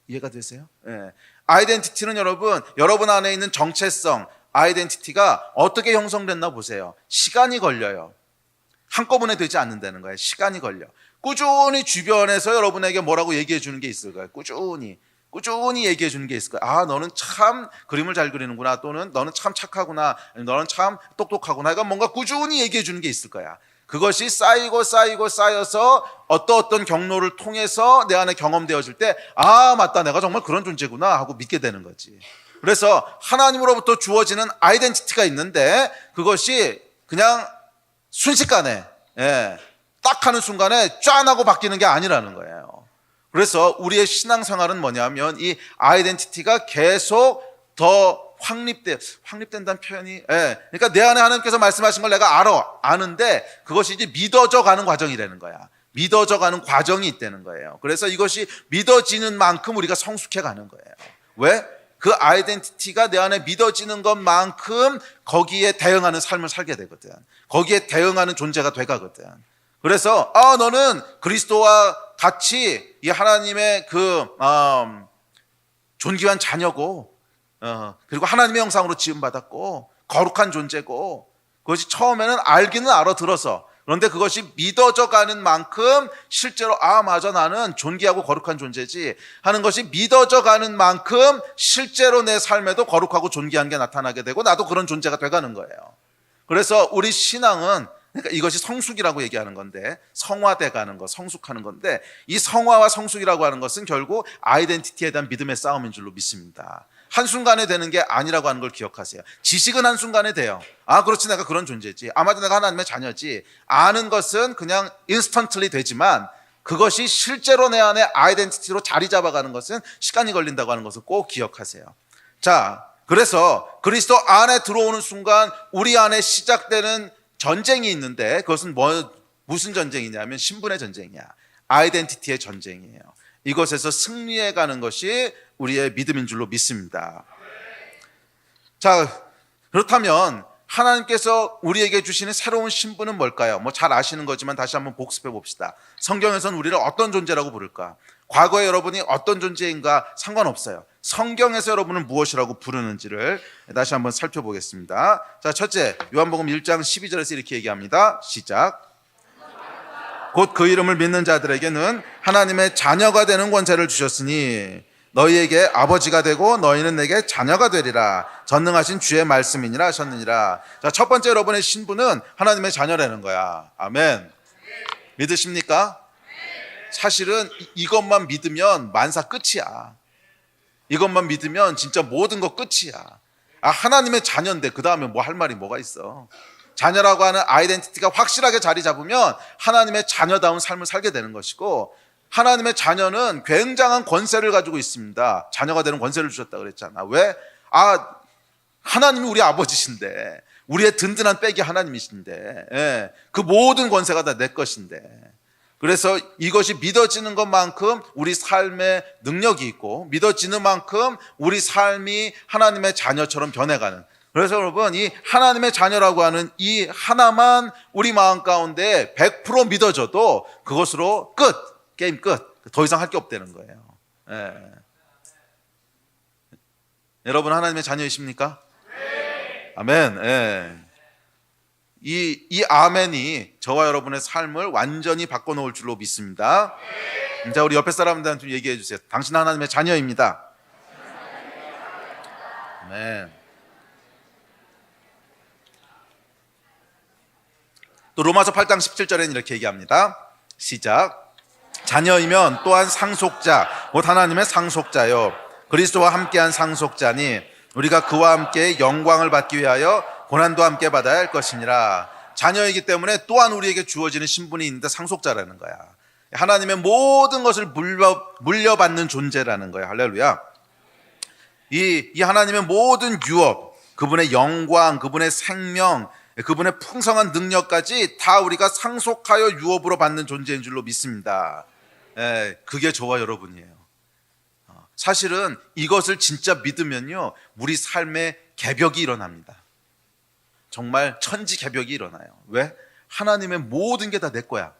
이해가 되세요? 예. 아이덴티티는 여러분 안에 있는 정체성, 아이덴티티가 어떻게 형성됐나 보세요. 시간이 걸려요. 한꺼번에 되지 않는다는 거예요. 시간이 걸려. 꾸준히 주변에서 여러분에게 뭐라고 얘기해 주는 게 있을 거예요. 꾸준히 얘기해 주는 게 있을 거예요. 아, 너는 참 그림을 잘 그리는구나. 또는 너는 참 착하구나. 너는 참 똑똑하구나. 그러니까 뭔가 꾸준히 얘기해 주는 게 있을 거야. 그것이 쌓여서 어떤 경로를 통해서 내 안에 경험되어질 때, 아, 맞다, 내가 정말 그런 존재구나 하고 믿게 되는 거지. 그래서 하나님으로부터 주어지는 아이덴티티가 있는데, 그것이 그냥 순식간에, 딱 하는 순간에 짠 하고 바뀌는 게 아니라는 거예요. 그래서 우리의 신앙생활은 뭐냐면 이 아이덴티티가 계속 더 확립된다는 표현이, 그러니까 내 안에 하나님께서 말씀하신 걸 내가 아는데 그것이 이제 믿어져 가는 과정이라는 거야. 믿어져 가는 과정이 있다는 거예요. 그래서 이것이 믿어지는 만큼 우리가 성숙해 가는 거예요. 왜? 그 아이덴티티가 내 안에 믿어지는 것만큼 거기에 대응하는 삶을 살게 되거든. 거기에 대응하는 존재가 돼 가거든. 그래서 너는 그리스도와 같이 이 하나님의 존귀한 자녀고, 그리고 하나님의 형상으로 지음받았고 거룩한 존재고, 그것이 처음에는 알기는 알아들어서, 그런데 그것이 믿어져 가는 만큼 실제로 맞아, 나는 존귀하고 거룩한 존재지 하는 것이 믿어져 가는 만큼 실제로 내 삶에도 거룩하고 존귀한 게 나타나게 되고 나도 그런 존재가 돼가는 거예요. 그래서 우리 신앙은, 그러니까 이것이 성숙이라고 얘기하는 건데, 성화돼 가는 것, 성숙하는 건데, 이 성화와 성숙이라고 하는 것은 결국 아이덴티티에 대한 믿음의 싸움인 줄로 믿습니다. 한순간에 되는 게 아니라고 하는 걸 기억하세요. 지식은 한순간에 돼요. 그렇지, 내가 그런 존재지. 아마도 내가 하나님의 자녀지. 아는 것은 그냥 인스턴트리 되지만 그것이 실제로 내 안에 아이덴티티로 자리 잡아가는 것은 시간이 걸린다고 하는 것을 꼭 기억하세요. 자, 그래서 그리스도 안에 들어오는 순간 우리 안에 시작되는 전쟁이 있는데, 그것은 무슨 전쟁이냐면 신분의 전쟁이야. 아이덴티티의 전쟁이에요. 이것에서 승리해 가는 것이 우리의 믿음인 줄로 믿습니다. 자, 그렇다면 하나님께서 우리에게 주시는 새로운 신분은 뭘까요? 잘 아시는 거지만 다시 한번 복습해 봅시다. 성경에서는 우리를 어떤 존재라고 부를까? 과거에 여러분이 어떤 존재인가 상관없어요. 성경에서 여러분은 무엇이라고 부르는지를 다시 한번 살펴보겠습니다. 자, 첫째, 요한복음 1장 12절에서 이렇게 얘기합니다. 시작. 곧 그 이름을 믿는 자들에게는 하나님의 자녀가 되는 권세를 주셨으니 너희에게 아버지가 되고 너희는 내게 자녀가 되리라. 전능하신 주의 말씀이니라 하셨느니라. 자, 첫 번째 여러분의 신분은 하나님의 자녀라는 거야. 아멘. 믿으십니까? 사실은 이것만 믿으면 만사 끝이야. 이것만 믿으면 진짜 모든 거 끝이야. 하나님의 자녀인데 그 다음에 뭐 할 말이 뭐가 있어. 자녀라고 하는 아이덴티티가 확실하게 자리 잡으면 하나님의 자녀다운 삶을 살게 되는 것이고, 하나님의 자녀는 굉장한 권세를 가지고 있습니다. 자녀가 되는 권세를 주셨다 그랬잖아. 왜? 하나님이 우리 아버지신데, 우리의 든든한 백이 하나님이신데, 그 모든 권세가 다 내 것인데, 그래서 이것이 믿어지는 것만큼 우리 삶에 능력이 있고, 믿어지는 만큼 우리 삶이 하나님의 자녀처럼 변해가는, 그래서 여러분, 이 하나님의 자녀라고 하는 이 하나만 우리 마음 가운데 100% 믿어져도 그것으로 끝, 게임 끝. 더 이상 할 게 없다는 거예요. 여러분 하나님의 자녀이십니까? 네. 아멘. 이 아멘이 저와 여러분의 삶을 완전히 바꿔놓을 줄로 믿습니다. 네. 자, 우리 옆에 사람들한테 좀 얘기해 주세요. 당신 하나님의 자녀입니다. 아멘. 또 로마서 8장 17절에는 이렇게 얘기합니다. 시작. 자녀이면 또한 상속자, 곧 하나님의 상속자요, 그리스도와 함께한 상속자니 우리가 그와 함께 영광을 받기 위하여 고난도 함께 받아야 할 것이니라. 자녀이기 때문에 또한 우리에게 주어지는 신분이 있는데 상속자라는 거야. 하나님의 모든 것을 물려받는 존재라는 거야. 할렐루야. 이 하나님의 모든 유업, 그분의 영광, 그분의 생명, 그분의 풍성한 능력까지 다 우리가 상속하여 유업으로 받는 존재인 줄로 믿습니다. 그게 저와 여러분이에요. 사실은 이것을 진짜 믿으면요, 우리 삶에 개벽이 일어납니다. 정말 천지개벽이 일어나요. 왜? 하나님의 모든 게 다 내 거야.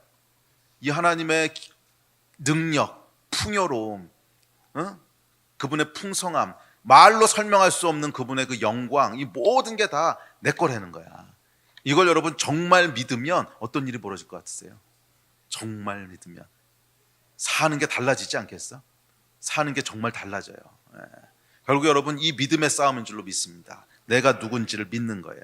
이 하나님의 능력, 풍요로움, 그분의 풍성함, 말로 설명할 수 없는 그분의 그 영광, 이 모든 게 다 내 거라는 거야. 이걸 여러분 정말 믿으면 어떤 일이 벌어질 것 같으세요? 정말 믿으면 사는 게 달라지지 않겠어? 사는 게 정말 달라져요. 결국 여러분 이 믿음의 싸움인 줄로 믿습니다. 내가 누군지를 믿는 거예요.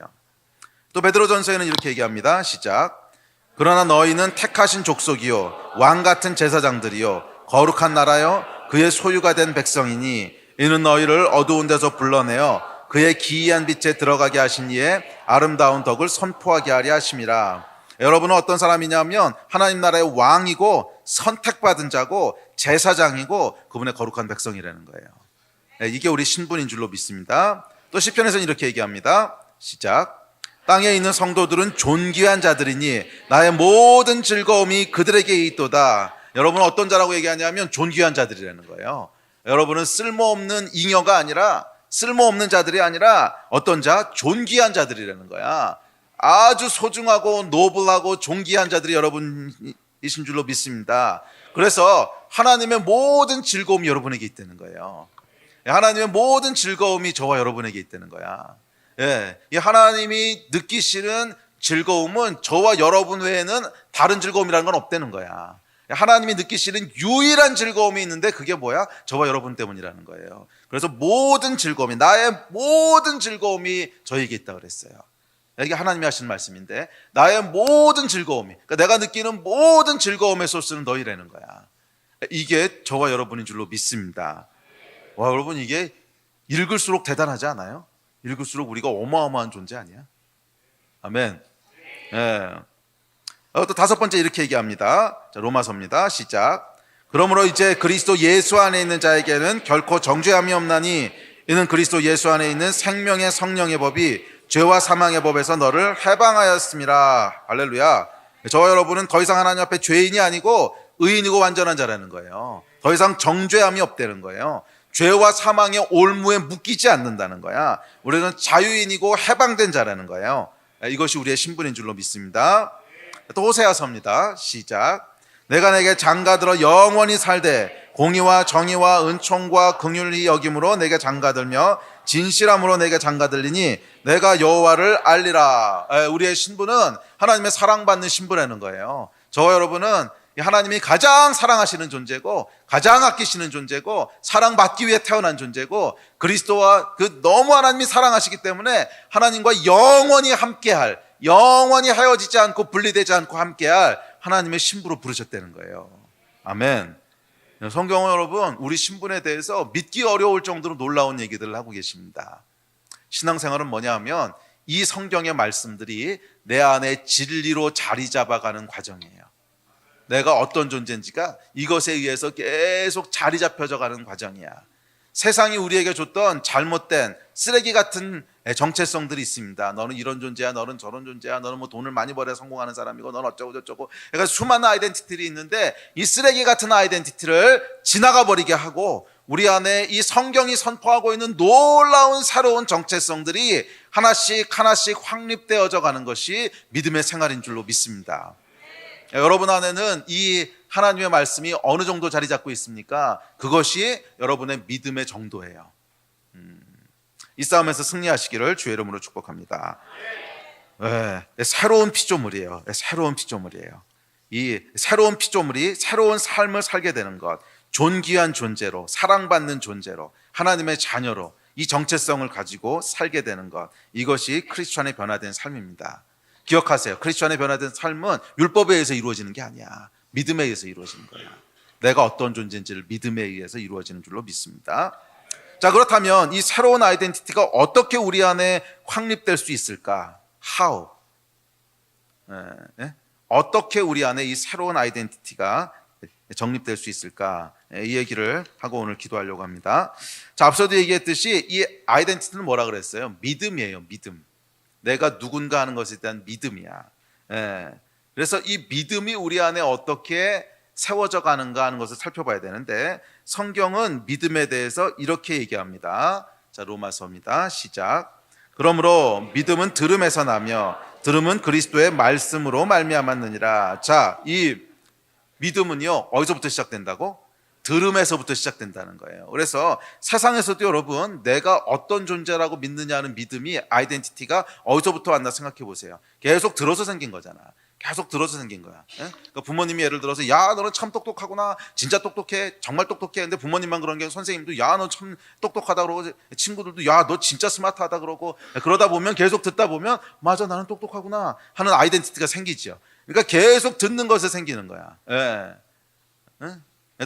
또 베드로전서에는 이렇게 얘기합니다. 시작. 그러나 너희는 택하신 족속이요 왕 같은 제사장들이요 거룩한 나라요 그의 소유가 된 백성이니 이는 너희를 어두운 데서 불러내어 그의 기이한 빛에 들어가게 하신 이의 아름다운 덕을 선포하게 하려 하심이라. 여러분은 어떤 사람이냐면 하나님 나라의 왕이고 선택받은 자고 제사장이고 그분의 거룩한 백성이라는 거예요. 이게 우리 신분인 줄로 믿습니다. 또 시편에서는 이렇게 얘기합니다. 시작. 땅에 있는 성도들은 존귀한 자들이니 나의 모든 즐거움이 그들에게 있도다. 여러분은 어떤 자라고 얘기하냐면 존귀한 자들이라는 거예요. 여러분은 쓸모없는 잉여가 아니라 쓸모없는 자들이 아니라 어떤 자? 존귀한 자들이라는 거야. 아주 소중하고 노블하고 존귀한 자들이 여러분이신 줄로 믿습니다. 그래서 하나님의 모든 즐거움이 여러분에게 있다는 거예요. 하나님의 모든 즐거움이 저와 여러분에게 있다는 거야. 이 하나님이 느끼시는 즐거움은 저와 여러분 외에는 다른 즐거움이라는 건 없다는 거야. 하나님이 느끼시는 유일한 즐거움이 있는데 그게 뭐야? 저와 여러분 때문이라는 거예요. 그래서 모든 즐거움이, 나의 모든 즐거움이 저에게 있다고 그랬어요. 이게 하나님이 하시는 말씀인데 나의 모든 즐거움이, 그러니까 내가 느끼는 모든 즐거움의 소스는 너희라는 거야. 이게 저와 여러분인 줄로 믿습니다. 와, 여러분 이게 읽을수록 대단하지 않아요? 읽을수록 우리가 어마어마한 존재 아니야? 아멘. 또 다섯 번째 이렇게 얘기합니다. 자, 로마서입니다. 시작. 그러므로 이제 그리스도 예수 안에 있는 자에게는 결코 정죄함이 없나니 이는 그리스도 예수 안에 있는 생명의 성령의 법이 죄와 사망의 법에서 너를 해방하였습니다. 할렐루야. 저와 여러분은 더 이상 하나님 앞에 죄인이 아니고 의인이고 완전한 자라는 거예요. 더 이상 정죄함이 없다는 거예요. 죄와 사망의 올무에 묶이지 않는다는 거야. 우리는 자유인이고 해방된 자라는 거예요. 이것이 우리의 신분인 줄로 믿습니다. 또 호세아서입니다. 시작. 내가 내게 장가들어 영원히 살되 공의와 정의와 은총과 긍휼히 여김으로 내게 장가들며 진실함으로 내게 장가들리니 내가 여호와를 알리라. 우리의 신분은 하나님의 사랑받는 신분이라는 거예요. 저와 여러분은 하나님이 가장 사랑하시는 존재고 가장 아끼시는 존재고 사랑받기 위해 태어난 존재고 그리스도와 너무 하나님이 사랑하시기 때문에 하나님과 영원히 함께할, 영원히 헤어지지 않고 분리되지 않고 함께할 하나님의 신부로 부르셨다는 거예요. 아멘. 성경은 여러분 우리 신분에 대해서 믿기 어려울 정도로 놀라운 얘기들을 하고 계십니다. 신앙생활은 뭐냐 하면 이 성경의 말씀들이 내 안에 진리로 자리 잡아가는 과정이에요. 내가 어떤 존재인지가 이것에 의해서 계속 자리 잡혀져 가는 과정이야. 세상이 우리에게 줬던 잘못된 쓰레기 같은 정체성들이 있습니다. 너는 이런 존재야, 너는 저런 존재야, 너는 뭐 돈을 많이 벌어 성공하는 사람이고 너는 어쩌고 저쩌고. 그러니까 수많은 아이덴티티들이 있는데 이 쓰레기 같은 아이덴티티를 지나가 버리게 하고 우리 안에 이 성경이 선포하고 있는 놀라운 새로운 정체성들이 하나씩 하나씩 확립되어져 가는 것이 믿음의 생활인 줄로 믿습니다. 여러분 안에는 이 하나님의 말씀이 어느 정도 자리 잡고 있습니까? 그것이 여러분의 믿음의 정도예요. 이 싸움에서 승리하시기를 주의 이름으로 축복합니다. 새로운 피조물이에요. 새로운 피조물이에요. 이 새로운 피조물이 새로운 삶을 살게 되는 것, 존귀한 존재로, 사랑받는 존재로, 하나님의 자녀로 이 정체성을 가지고 살게 되는 것, 이것이 크리스천의 변화된 삶입니다. 기억하세요. 크리스천의 변화된 삶은 율법에 의해서 이루어지는 게 아니야. 믿음에 의해서 이루어지는 거야. 내가 어떤 존재인지를 믿음에 의해서 이루어지는 줄로 믿습니다. 자, 그렇다면 이 새로운 아이덴티티가 어떻게 우리 안에 확립될 수 있을까? How? 어떻게 우리 안에 이 새로운 아이덴티티가 정립될 수 있을까? 이 얘기를 하고 오늘 기도하려고 합니다. 자, 앞서도 얘기했듯이 이 아이덴티티는 뭐라 그랬어요? 믿음이에요. 믿음. 내가 누군가 하는 것에 대한 믿음이야. 그래서 이 믿음이 우리 안에 어떻게 세워져 가는가 하는 것을 살펴봐야 되는데 성경은 믿음에 대해서 이렇게 얘기합니다. 자, 로마서입니다. 시작. 그러므로 믿음은 들음에서 나며 들음은 그리스도의 말씀으로 말미암았느니라. 자, 이 믿음은요, 어디서부터 시작된다고? 들음에서부터 시작된다는 거예요. 그래서 세상에서도 여러분, 내가 어떤 존재라고 믿느냐는 믿음이, 아이덴티티가 어디서부터 왔나 생각해 보세요. 계속 들어서 생긴 거잖아. 계속 들어서 생긴 거야. 그러니까 부모님이 예를 들어서 야, 너는 참 똑똑하구나, 진짜 똑똑해, 정말 똑똑해. 근데 부모님만 그런 게, 선생님도 야, 너 참 똑똑하다 그러고, 친구들도 야, 너 진짜 스마트하다 그러고, 그러다 보면, 계속 듣다 보면 맞아, 나는 똑똑하구나 하는 아이덴티티가 생기죠. 그러니까 계속 듣는 것에 생기는 거야.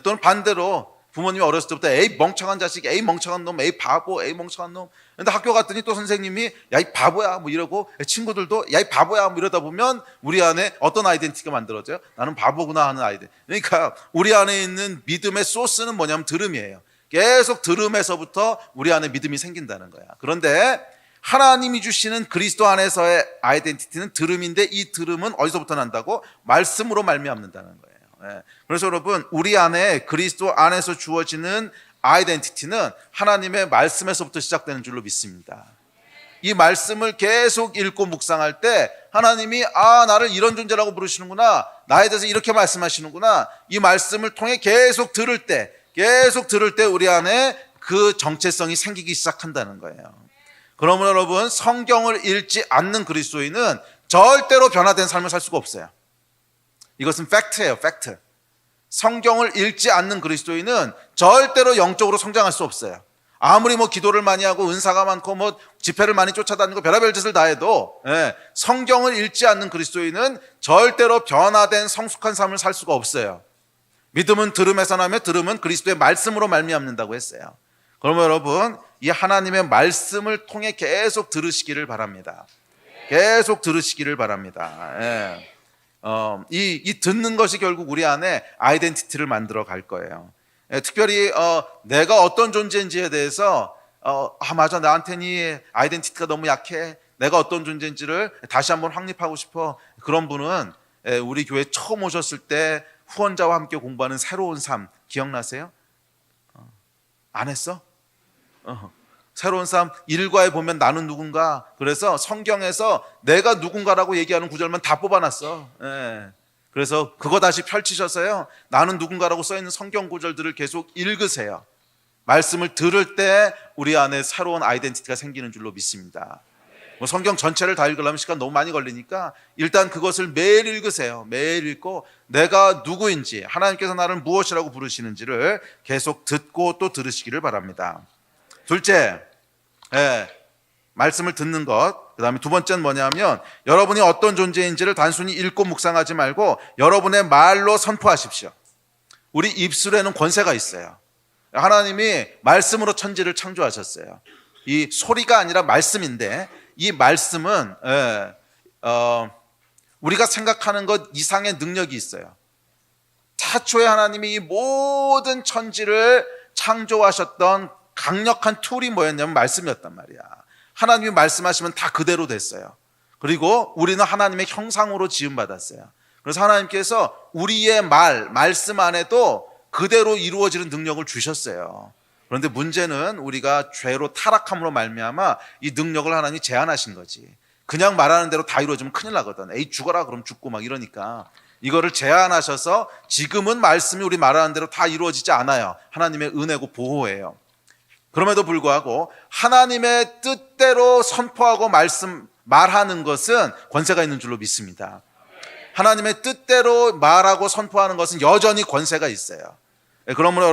또는 반대로 부모님이 어렸을 때부터 에이 멍청한 자식, 에이 멍청한 놈, 에이 바보, 에이 멍청한 놈. 근데 학교 갔더니 또 선생님이 야 이 바보야 뭐 이러고, 친구들도 야 이 바보야 뭐 이러다 보면 우리 안에 어떤 아이덴티티가 만들어져요? 나는 바보구나 하는 아이덴티티. 그러니까 우리 안에 있는 믿음의 소스는 뭐냐면 들음이에요. 계속 들음에서부터 우리 안에 믿음이 생긴다는 거야. 그런데 하나님이 주시는 그리스도 안에서의 아이덴티티는 들음인데, 이 들음은 어디서부터 난다고? 말씀으로 말미암는다는 거예요. 그래서 여러분, 우리 안에 그리스도 안에서 주어지는 아이덴티티는 하나님의 말씀에서부터 시작되는 줄로 믿습니다. 이 말씀을 계속 읽고 묵상할 때 하나님이 나를 이런 존재라고 부르시는구나, 나에 대해서 이렇게 말씀하시는구나, 이 말씀을 통해 계속 들을 때 우리 안에 그 정체성이 생기기 시작한다는 거예요. 그러면 여러분, 성경을 읽지 않는 그리스도인은 절대로 변화된 삶을 살 수가 없어요. 이것은 팩트예요, 팩트. 성경을 읽지 않는 그리스도인은 절대로 영적으로 성장할 수 없어요. 아무리 기도를 많이 하고 은사가 많고 집회를 많이 쫓아다니고 별의별 짓을 다 해도, 성경을 읽지 않는 그리스도인은 절대로 변화된 성숙한 삶을 살 수가 없어요. 믿음은 들음에서 나며 들음은 그리스도의 말씀으로 말미암는다고 했어요. 그러면 여러분, 이 하나님의 말씀을 통해 계속 들으시기를 바랍니다. 계속 들으시기를 바랍니다. 이 듣는 것이 결국 우리 안에 아이덴티티를 만들어 갈 거예요. 특별히 내가 어떤 존재인지에 대해서 맞아, 나한테는 이 아이덴티티가 너무 약해, 내가 어떤 존재인지를 다시 한번 확립하고 싶어. 그런 분은 우리 교회 처음 오셨을 때 후원자와 함께 공부하는 새로운 삶 기억나세요? 안 했어? 새로운 삶 1과에 보면 나는 누군가, 그래서 성경에서 내가 누군가라고 얘기하는 구절만 다 뽑아놨어. 그래서 그거 다시 펼치셔서요, 나는 누군가라고 써있는 성경 구절들을 계속 읽으세요. 말씀을 들을 때 우리 안에 새로운 아이덴티티가 생기는 줄로 믿습니다. 성경 전체를 다 읽으려면 시간 너무 많이 걸리니까 일단 그것을 매일 읽으세요. 매일 읽고 내가 누구인지, 하나님께서 나를 무엇이라고 부르시는지를 계속 듣고 또 들으시기를 바랍니다. 둘째, 말씀을 듣는 것. 그 다음에 두 번째는 뭐냐면, 여러분이 어떤 존재인지를 단순히 읽고 묵상하지 말고 여러분의 말로 선포하십시오. 우리 입술에는 권세가 있어요. 하나님이 말씀으로 천지를 창조하셨어요. 이 소리가 아니라 말씀인데, 이 말씀은 우리가 생각하는 것 이상의 능력이 있어요. 태초에 하나님이 이 모든 천지를 창조하셨던 강력한 툴이 뭐였냐면 말씀이었단 말이야. 하나님이 말씀하시면 다 그대로 됐어요. 그리고 우리는 하나님의 형상으로 지음받았어요. 그래서 하나님께서 우리의 말씀 안에도 그대로 이루어지는 능력을 주셨어요. 그런데 문제는 우리가 죄로 타락함으로 말미암아 이 능력을 하나님이 제한하신 거지. 그냥 말하는 대로 다 이루어지면 큰일 나거든. 에이 죽어라 그럼 죽고 막 이러니까 이거를 제한하셔서 지금은 말씀이 우리 말하는 대로 다 이루어지지 않아요. 하나님의 은혜고 보호예요. 그럼에도 불구하고 하나님의 뜻대로 선포하고 말하는 것은 권세가 있는 줄로 믿습니다. 하나님의 뜻대로 말하고 선포하는 것은 여전히 권세가 있어요. 그러므로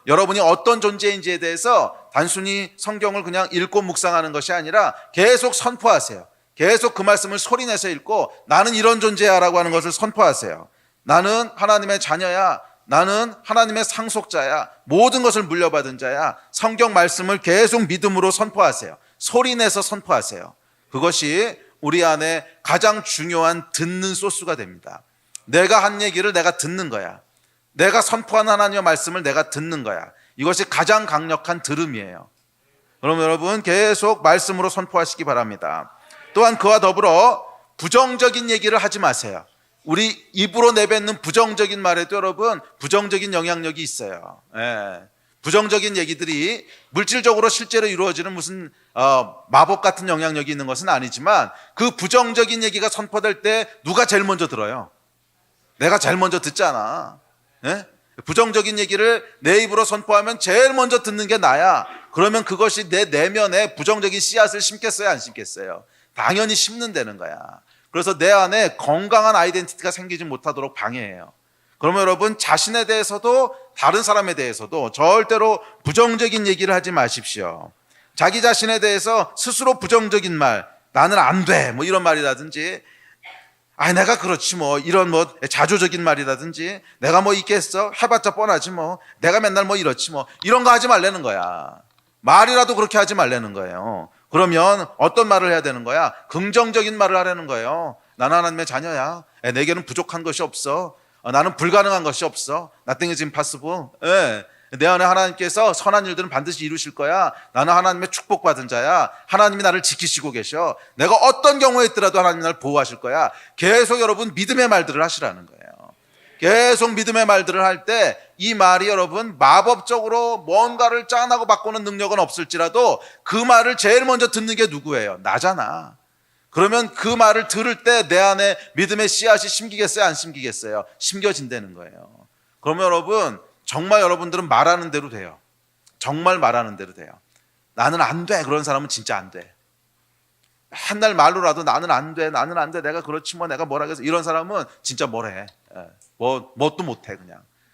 여러분이 어떤 존재인지에 대해서 단순히 성경을 그냥 읽고 묵상하는 것이 아니라 계속 선포하세요. 계속 그 말씀을 소리내서 읽고 나는 이런 존재야 라고 하는 것을 선포하세요. 나는 하나님의 자녀야, 나는 하나님의 상속자야, 모든 것을 물려받은 자야. 성경 말씀을 계속 믿음으로 선포하세요. 소리내서 선포하세요. 그것이 우리 안에 가장 중요한 듣는 소스가 됩니다. 내가 한 얘기를 내가 듣는 거야. 내가 선포한 하나님의 말씀을 내가 듣는 거야. 이것이 가장 강력한 들음이에요. 그럼 여러분 계속 말씀으로 선포하시기 바랍니다. 또한 그와 더불어 부정적인 얘기를 하지 마세요. 우리 입으로 내뱉는 부정적인 말에도 여러분 부정적인 영향력이 있어요. 부정적인 얘기들이 물질적으로 실제로 이루어지는 무슨 마법 같은 영향력이 있는 것은 아니지만 그 부정적인 얘기가 선포될 때 누가 제일 먼저 들어요? 내가 제일 먼저 듣잖아. 예? 부정적인 얘기를 내 입으로 선포하면 제일 먼저 듣는 게 나야. 그러면 그것이 내 내면에 부정적인 씨앗을 심겠어요, 안 심겠어요? 당연히 심는다는 거야. 그래서 내 안에 건강한 아이덴티티가 생기지 못하도록 방해해요. 그러면 여러분, 자신에 대해서도 다른 사람에 대해서도 절대로 부정적인 얘기를 하지 마십시오. 자기 자신에 대해서 스스로 부정적인 말, 나는 안 돼, 뭐 이런 말이라든지, 내가 그렇지 뭐, 이런 뭐 자조적인 말이라든지, 내가 뭐 있겠어? 해봤자 뻔하지 뭐, 내가 맨날 뭐 이렇지 뭐, 이런 거 하지 말라는 거야. 말이라도 그렇게 하지 말라는 거예요. 그러면 어떤 말을 해야 되는 거야? 긍정적인 말을 하라는 거예요. 나는 하나님의 자녀야. 내게는 부족한 것이 없어. 나는 불가능한 것이 없어. Nothing is impossible. 내 안에 하나님께서 선한 일들은 반드시 이루실 거야. 나는 하나님의 축복받은 자야. 하나님이 나를 지키시고 계셔. 내가 어떤 경우에 있더라도 하나님이 나를 보호하실 거야. 계속 여러분 믿음의 말들을 하시라는 거예요. 계속 믿음의 말들을 할 때 이 말이 여러분 마법적으로 뭔가를 짜내고 바꾸는 능력은 없을지라도 그 말을 제일 먼저 듣는 게 누구예요? 나잖아. 그러면 그 말을 들을 때 내 안에 믿음의 씨앗이 심기겠어요? 안 심기겠어요? 심겨진다는 거예요. 그러면 여러분 정말 여러분들은 말하는 대로 돼요. 정말 말하는 대로 돼요. 나는 안 돼. 그런 사람은 진짜 안 돼. 한날 말로라도 나는 안 돼. 나는 안 돼. 내가 그렇지 뭐 내가 뭐라 그래서 이런 사람은 진짜 뭘 해. 뭣도 못 해.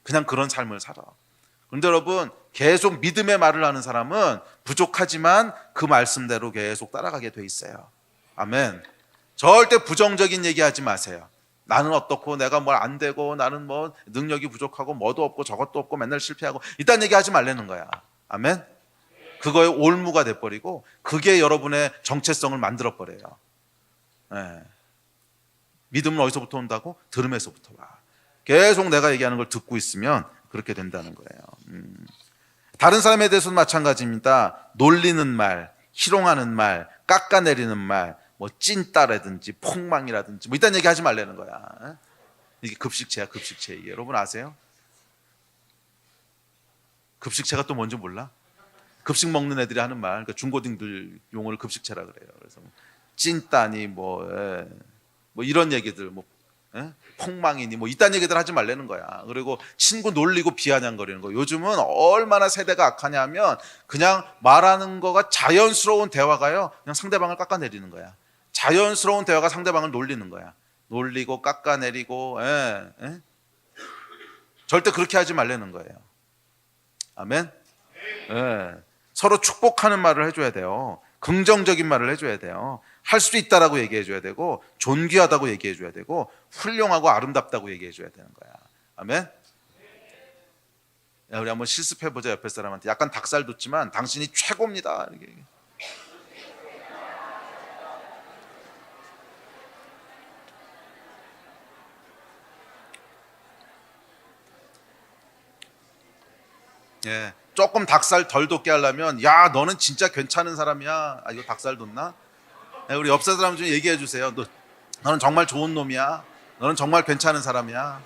그냥 그런 삶을 살아. 그런데 여러분 계속 믿음의 말을 하는 사람은 부족하지만 그 말씀대로 계속 따라가게 돼 있어요. 아멘. 절대 부정적인 얘기하지 마세요. 나는 어떻고 내가 뭘 안 되고 나는 뭐 능력이 부족하고 뭐도 없고 저것도 없고 맨날 실패하고 이딴 얘기하지 말라는 거야. 아멘. 그거에 올무가 돼버리고 그게 여러분의 정체성을 만들어버려요. 믿음은 어디서부터 온다고? 들음에서부터 와. 계속 내가 얘기하는 걸 듣고 있으면 그렇게 된다는 거예요. 다른 사람에 대해서도 마찬가지입니다. 놀리는 말, 희롱하는 말, 깎아내리는 말, 뭐 찐따라든지 폭망이라든지 뭐 이딴 얘기 하지 말라는 거야. 이게 급식체야, 급식체. 이게 여러분 아세요? 급식체가 또 뭔지 몰라? 급식 먹는 애들이 하는 말, 그러니까 중고딩들 용어를 급식체라 그래요. 그래서 찐따니 뭐 이런 얘기들, 폭망이니 뭐 이딴 얘기들 하지 말라는 거야. 그리고 친구 놀리고 비아냥거리는 거. 요즘은 얼마나 세대가 악하냐면 그냥 말하는 거가 자연스러운 대화가요. 그냥 상대방을 깎아내리는 거야. 자연스러운 대화가 상대방을 놀리는 거야. 놀리고 깎아내리고. 절대 그렇게 하지 말라는 거예요. 아멘. 서로 축복하는 말을 해줘야 돼요. 긍정적인 말을 해줘야 돼요. 할 수 있다라고 얘기해줘야 되고 존귀하다고 얘기해줘야 되고 훌륭하고 아름답다고 얘기해줘야 되는 거야. 아멘. 우리 한번 실습해보자. 옆에 사람한테 약간 닭살 돋지만 당신이 최고입니다. 이렇게. 조금 닭살 덜 돋게 하려면 야 너는 진짜 괜찮은 사람이야. 이거 닭살 돋나? 우리 옆 사람 좀 얘기해 주세요. 너는 정말 좋은 놈이야. 너는 정말 괜찮은 사람이야.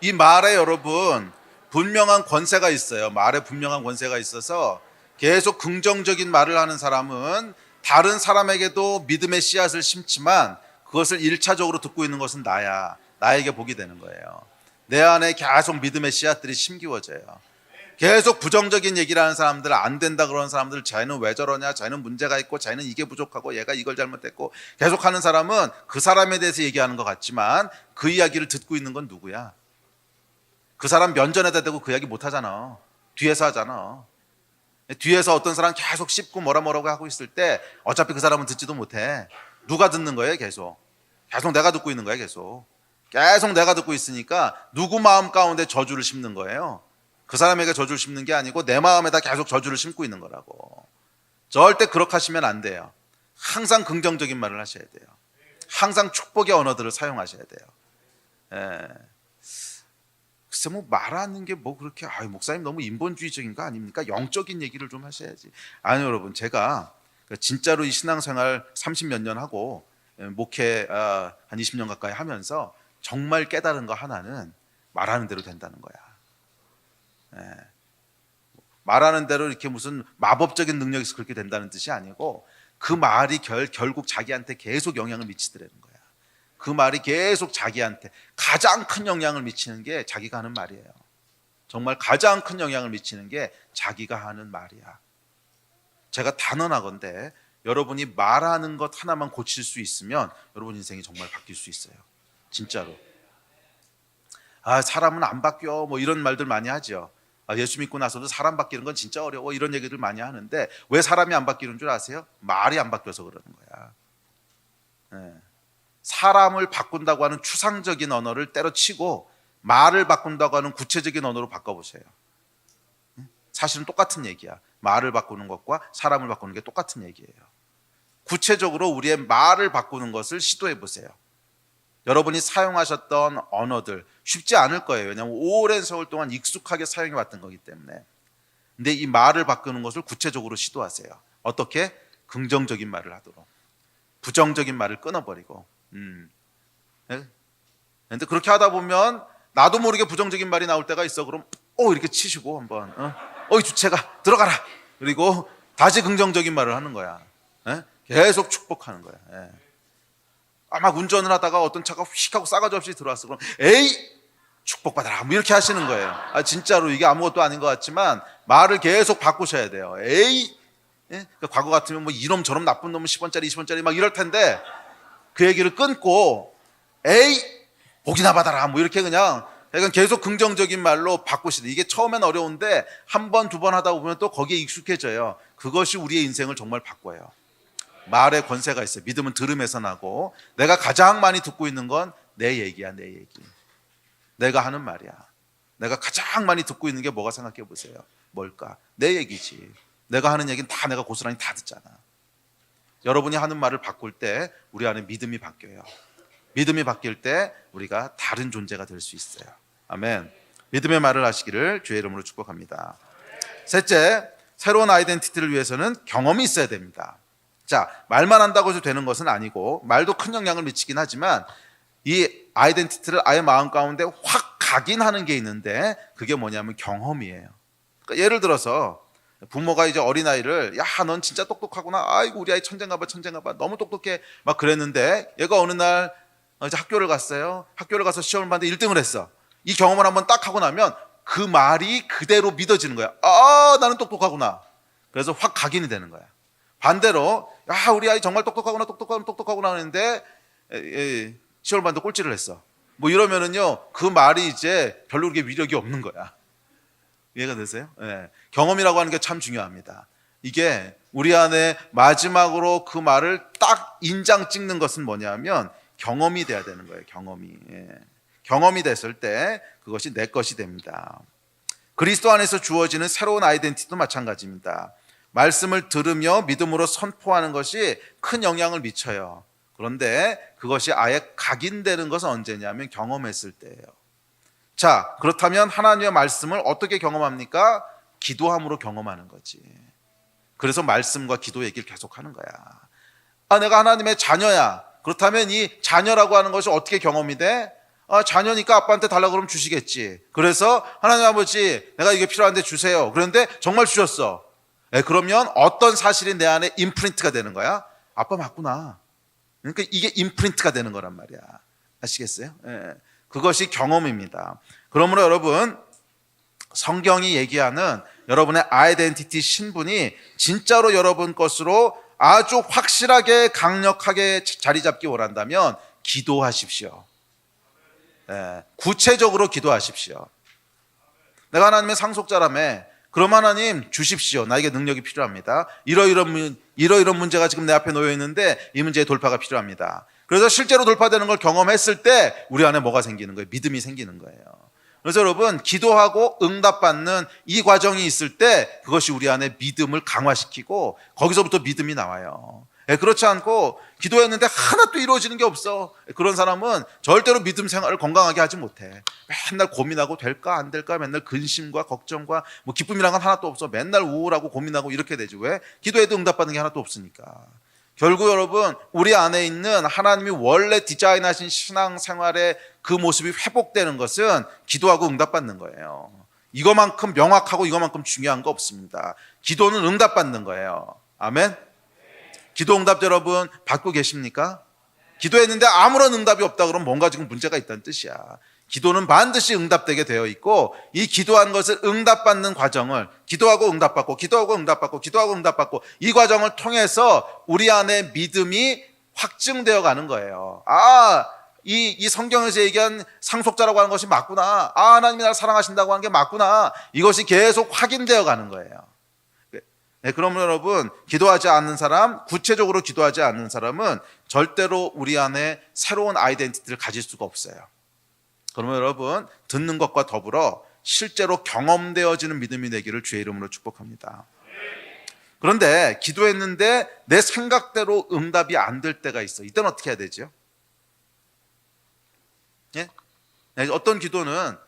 이 말에 여러분 분명한 권세가 있어요. 말에 분명한 권세가 있어서 계속 긍정적인 말을 하는 사람은 다른 사람에게도 믿음의 씨앗을 심지만 그것을 1차적으로 듣고 있는 것은 나야. 나에게 복이 되는 거예요. 내 안에 계속 믿음의 씨앗들이 심기워져요. 계속 부정적인 얘기를 하는 사람들, 안 된다 그러는 사람들, 쟤는 왜 저러냐, 쟤는 문제가 있고, 쟤는 이게 부족하고, 얘가 이걸 잘못했고, 계속 하는 사람은 그 사람에 대해서 얘기하는 것 같지만 그 이야기를 듣고 있는 건 누구야? 그 사람 면전에다 대고 그 이야기 못 하잖아. 뒤에서 하잖아. 뒤에서 어떤 사람 계속 씹고 뭐라고 하고 있을 때 어차피 그 사람은 듣지도 못해. 누가 듣는 거예요? 계속 내가 듣고 있는 거예요. 계속 내가 듣고 있으니까 누구 마음 가운데 저주를 심는 거예요? 그 사람에게 저주를 심는 게 아니고 내 마음에다 계속 저주를 심고 있는 거라고. 절대 그렇게 하시면 안 돼요. 항상 긍정적인 말을 하셔야 돼요. 항상 축복의 언어들을 사용하셔야 돼요. 글쎄 뭐 말하는 게 뭐 그렇게 목사님 너무 인본주의적인 거 아닙니까? 영적인 얘기를 좀 하셔야지. 아니요 여러분, 제가 진짜로 이 신앙생활 30몇 년 하고 목회 한 20년 가까이 하면서 정말 깨달은 거 하나는 말하는 대로 된다는 거야. 말하는 대로 이렇게 무슨 마법적인 능력이 있어 그렇게 된다는 뜻이 아니고 그 말이 결국 자기한테 계속 영향을 미치더라는 거야. 그 말이 계속 자기한테 가장 큰 영향을 미치는 게 자기가 하는 말이에요. 정말 가장 큰 영향을 미치는 게 자기가 하는 말이야. 제가 단언하건대 여러분이 말하는 것 하나만 고칠 수 있으면 여러분 인생이 정말 바뀔 수 있어요. 진짜로. 사람은 안 바뀌어 뭐 이런 말들 많이 하죠. 예수 믿고 나서도 사람 바뀌는 건 진짜 어려워 이런 얘기들 많이 하는데 왜 사람이 안 바뀌는 줄 아세요? 말이 안 바뀌어서 그러는 거야. 네. 사람을 바꾼다고 하는 추상적인 언어를 때려치고 말을 바꾼다고 하는 구체적인 언어로 바꿔보세요. 사실은 똑같은 얘기야. 말을 바꾸는 것과 사람을 바꾸는 게 똑같은 얘기예요. 구체적으로 우리의 말을 바꾸는 것을 시도해 보세요. 여러분이 사용하셨던 언어들 쉽지 않을 거예요. 왜냐하면 오랜 세월 동안 익숙하게 사용해 왔던 거기 때문에. 근데 이 말을 바꾸는 것을 구체적으로 시도하세요. 어떻게? 긍정적인 말을 하도록. 부정적인 말을 끊어버리고. 근데 그렇게 하다 보면 나도 모르게 부정적인 말이 나올 때가 있어. 그럼 이렇게 치시고 한번 이 주체가 들어가라. 그리고 다시 긍정적인 말을 하는 거야. 계속 축복하는 거야. 막 운전을 하다가 어떤 차가 휙 하고 싸가지 없이 들어왔어. 그럼 에이 축복받아라 뭐 이렇게 하시는 거예요. 진짜로 이게 아무것도 아닌 것 같지만 말을 계속 바꾸셔야 돼요. 에이 그러니까 과거 같으면 뭐 이놈 저놈 나쁜 놈은 10원짜리 20원짜리 막 이럴 텐데 그 얘기를 끊고 에이 복이나 받아라 뭐 이렇게 그냥 계속 긍정적인 말로 바꾸시다. 이게 처음엔 어려운데 한 번, 두 번 하다 보면 또 거기에 익숙해져요. 그것이 우리의 인생을 정말 바꿔요. 말에 권세가 있어요. 믿음은 들음에서 나고 내가 가장 많이 듣고 있는 건 내 얘기야. 내 얘기. 내가 하는 말이야. 내가 가장 많이 듣고 있는 게 뭐가 생각해 보세요. 뭘까? 내 얘기지. 내가 하는 얘기는 다 내가 고스란히 다 듣잖아. 여러분이 하는 말을 바꿀 때 우리 안에 믿음이 바뀌어요. 믿음이 바뀔 때 우리가 다른 존재가 될 수 있어요. 아멘. 믿음의 말을 하시기를 주의 이름으로 축복합니다. 셋째, 새로운 아이덴티티를 위해서는 경험이 있어야 됩니다. 자, 말만 한다고 해서 되는 것은 아니고 말도 큰 영향을 미치긴 하지만 이 아이덴티티를 아예 마음 가운데 확 각인하는 게 있는데 그게 뭐냐면 경험이에요. 그러니까 예를 들어서 부모가 이제 어린아이를 야, 넌 진짜 똑똑하구나. 아이고 우리 아이 천재인가 봐 천재인가 봐. 너무 똑똑해. 막 그랬는데 얘가 어느 날 이제 학교를 갔어요. 학교를 가서 시험을 봤는데 1등을 했어. 이 경험을 한번 딱 하고 나면 그 말이 그대로 믿어지는 거야. 나는 똑똑하구나. 그래서 확 각인이 되는 거야. 반대로 야, 우리 아이 정말 똑똑하구나 하는데 시험을 봤는데 꼴찌를 했어. 뭐 이러면은요 그 말이 이제 별로 그렇게 위력이 없는 거야. 이해가 되세요? 경험이라고 하는 게 참 중요합니다. 이게 우리 안에 마지막으로 그 말을 딱 인장 찍는 것은 뭐냐면 경험이 돼야 되는 거예요. 경험이 됐을 때 그것이 내 것이 됩니다. 그리스도 안에서 주어지는 새로운 아이덴티티도 마찬가지입니다. 말씀을 들으며 믿음으로 선포하는 것이 큰 영향을 미쳐요. 그런데 그것이 아예 각인되는 것은 언제냐면 경험했을 때예요. 자, 그렇다면 하나님의 말씀을 어떻게 경험합니까? 기도함으로 경험하는 거지. 그래서 말씀과 기도 얘기를 계속하는 거야. 내가 하나님의 자녀야. 그렇다면 이 자녀라고 하는 것이 어떻게 경험이 돼? 자녀니까 아빠한테 달라고 그러면 주시겠지. 그래서 하나님 아버지 내가 이게 필요한데 주세요. 그런데 정말 주셨어. 그러면 어떤 사실이 내 안에 임프린트가 되는 거야? 아빠 맞구나. 그러니까 이게 임프린트가 되는 거란 말이야. 아시겠어요? 그것이 경험입니다. 그러므로 여러분 성경이 얘기하는 여러분의 아이덴티티 신분이 진짜로 여러분 것으로 아주 확실하게 강력하게 자리 잡기 원한다면 기도하십시오. 구체적으로 기도하십시오. 내가 하나님의 상속자라며 그럼 하나님 주십시오. 나에게 능력이 필요합니다. 이러이런 문제가 지금 내 앞에 놓여 있는데 이 문제의 돌파가 필요합니다. 그래서 실제로 돌파되는 걸 경험했을 때 우리 안에 뭐가 생기는 거예요? 믿음이 생기는 거예요. 그래서 여러분 기도하고 응답받는 이 과정이 있을 때 그것이 우리 안에 믿음을 강화시키고 거기서부터 믿음이 나와요. 그렇지 않고 기도했는데 하나도 이루어지는 게 없어. 그런 사람은 절대로 믿음 생활을 건강하게 하지 못해. 맨날 고민하고 될까 안 될까 맨날 근심과 걱정과 뭐 기쁨이란 건 하나도 없어. 맨날 우울하고 고민하고 이렇게 되지. 왜? 기도해도 응답받는 게 하나도 없으니까. 결국 여러분 우리 안에 있는 하나님이 원래 디자인하신 신앙생활의 그 모습이 회복되는 것은 기도하고 응답받는 거예요. 이거만큼 명확하고 이거만큼 중요한 거 없습니다. 기도는 응답받는 거예요. 아멘. 기도 응답 여러분 받고 계십니까? 기도했는데 아무런 응답이 없다 그러면 뭔가 지금 문제가 있다는 뜻이야. 기도는 반드시 응답되게 되어 있고, 이 기도한 것을 응답받는 과정을, 기도하고 응답받고 기도하고 응답받고 기도하고 응답받고, 이 과정을 통해서 우리 안에 믿음이 확증되어 가는 거예요. 이 성경에서 얘기한 상속자라고 하는 것이 맞구나. 하나님이 나를 사랑하신다고 하는 게 맞구나. 이것이 계속 확인되어 가는 거예요. 네, 그러면 여러분, 기도하지 않는 사람, 구체적으로 기도하지 않는 사람은 절대로 우리 안에 새로운 아이덴티티를 가질 수가 없어요. 그러면 여러분, 듣는 것과 더불어 실제로 경험되어지는 믿음이 되기를 주의 이름으로 축복합니다. 그런데 기도했는데 내 생각대로 응답이 안 될 때가 있어. 이때는 어떻게 해야 되죠? 예? 어떤 기도는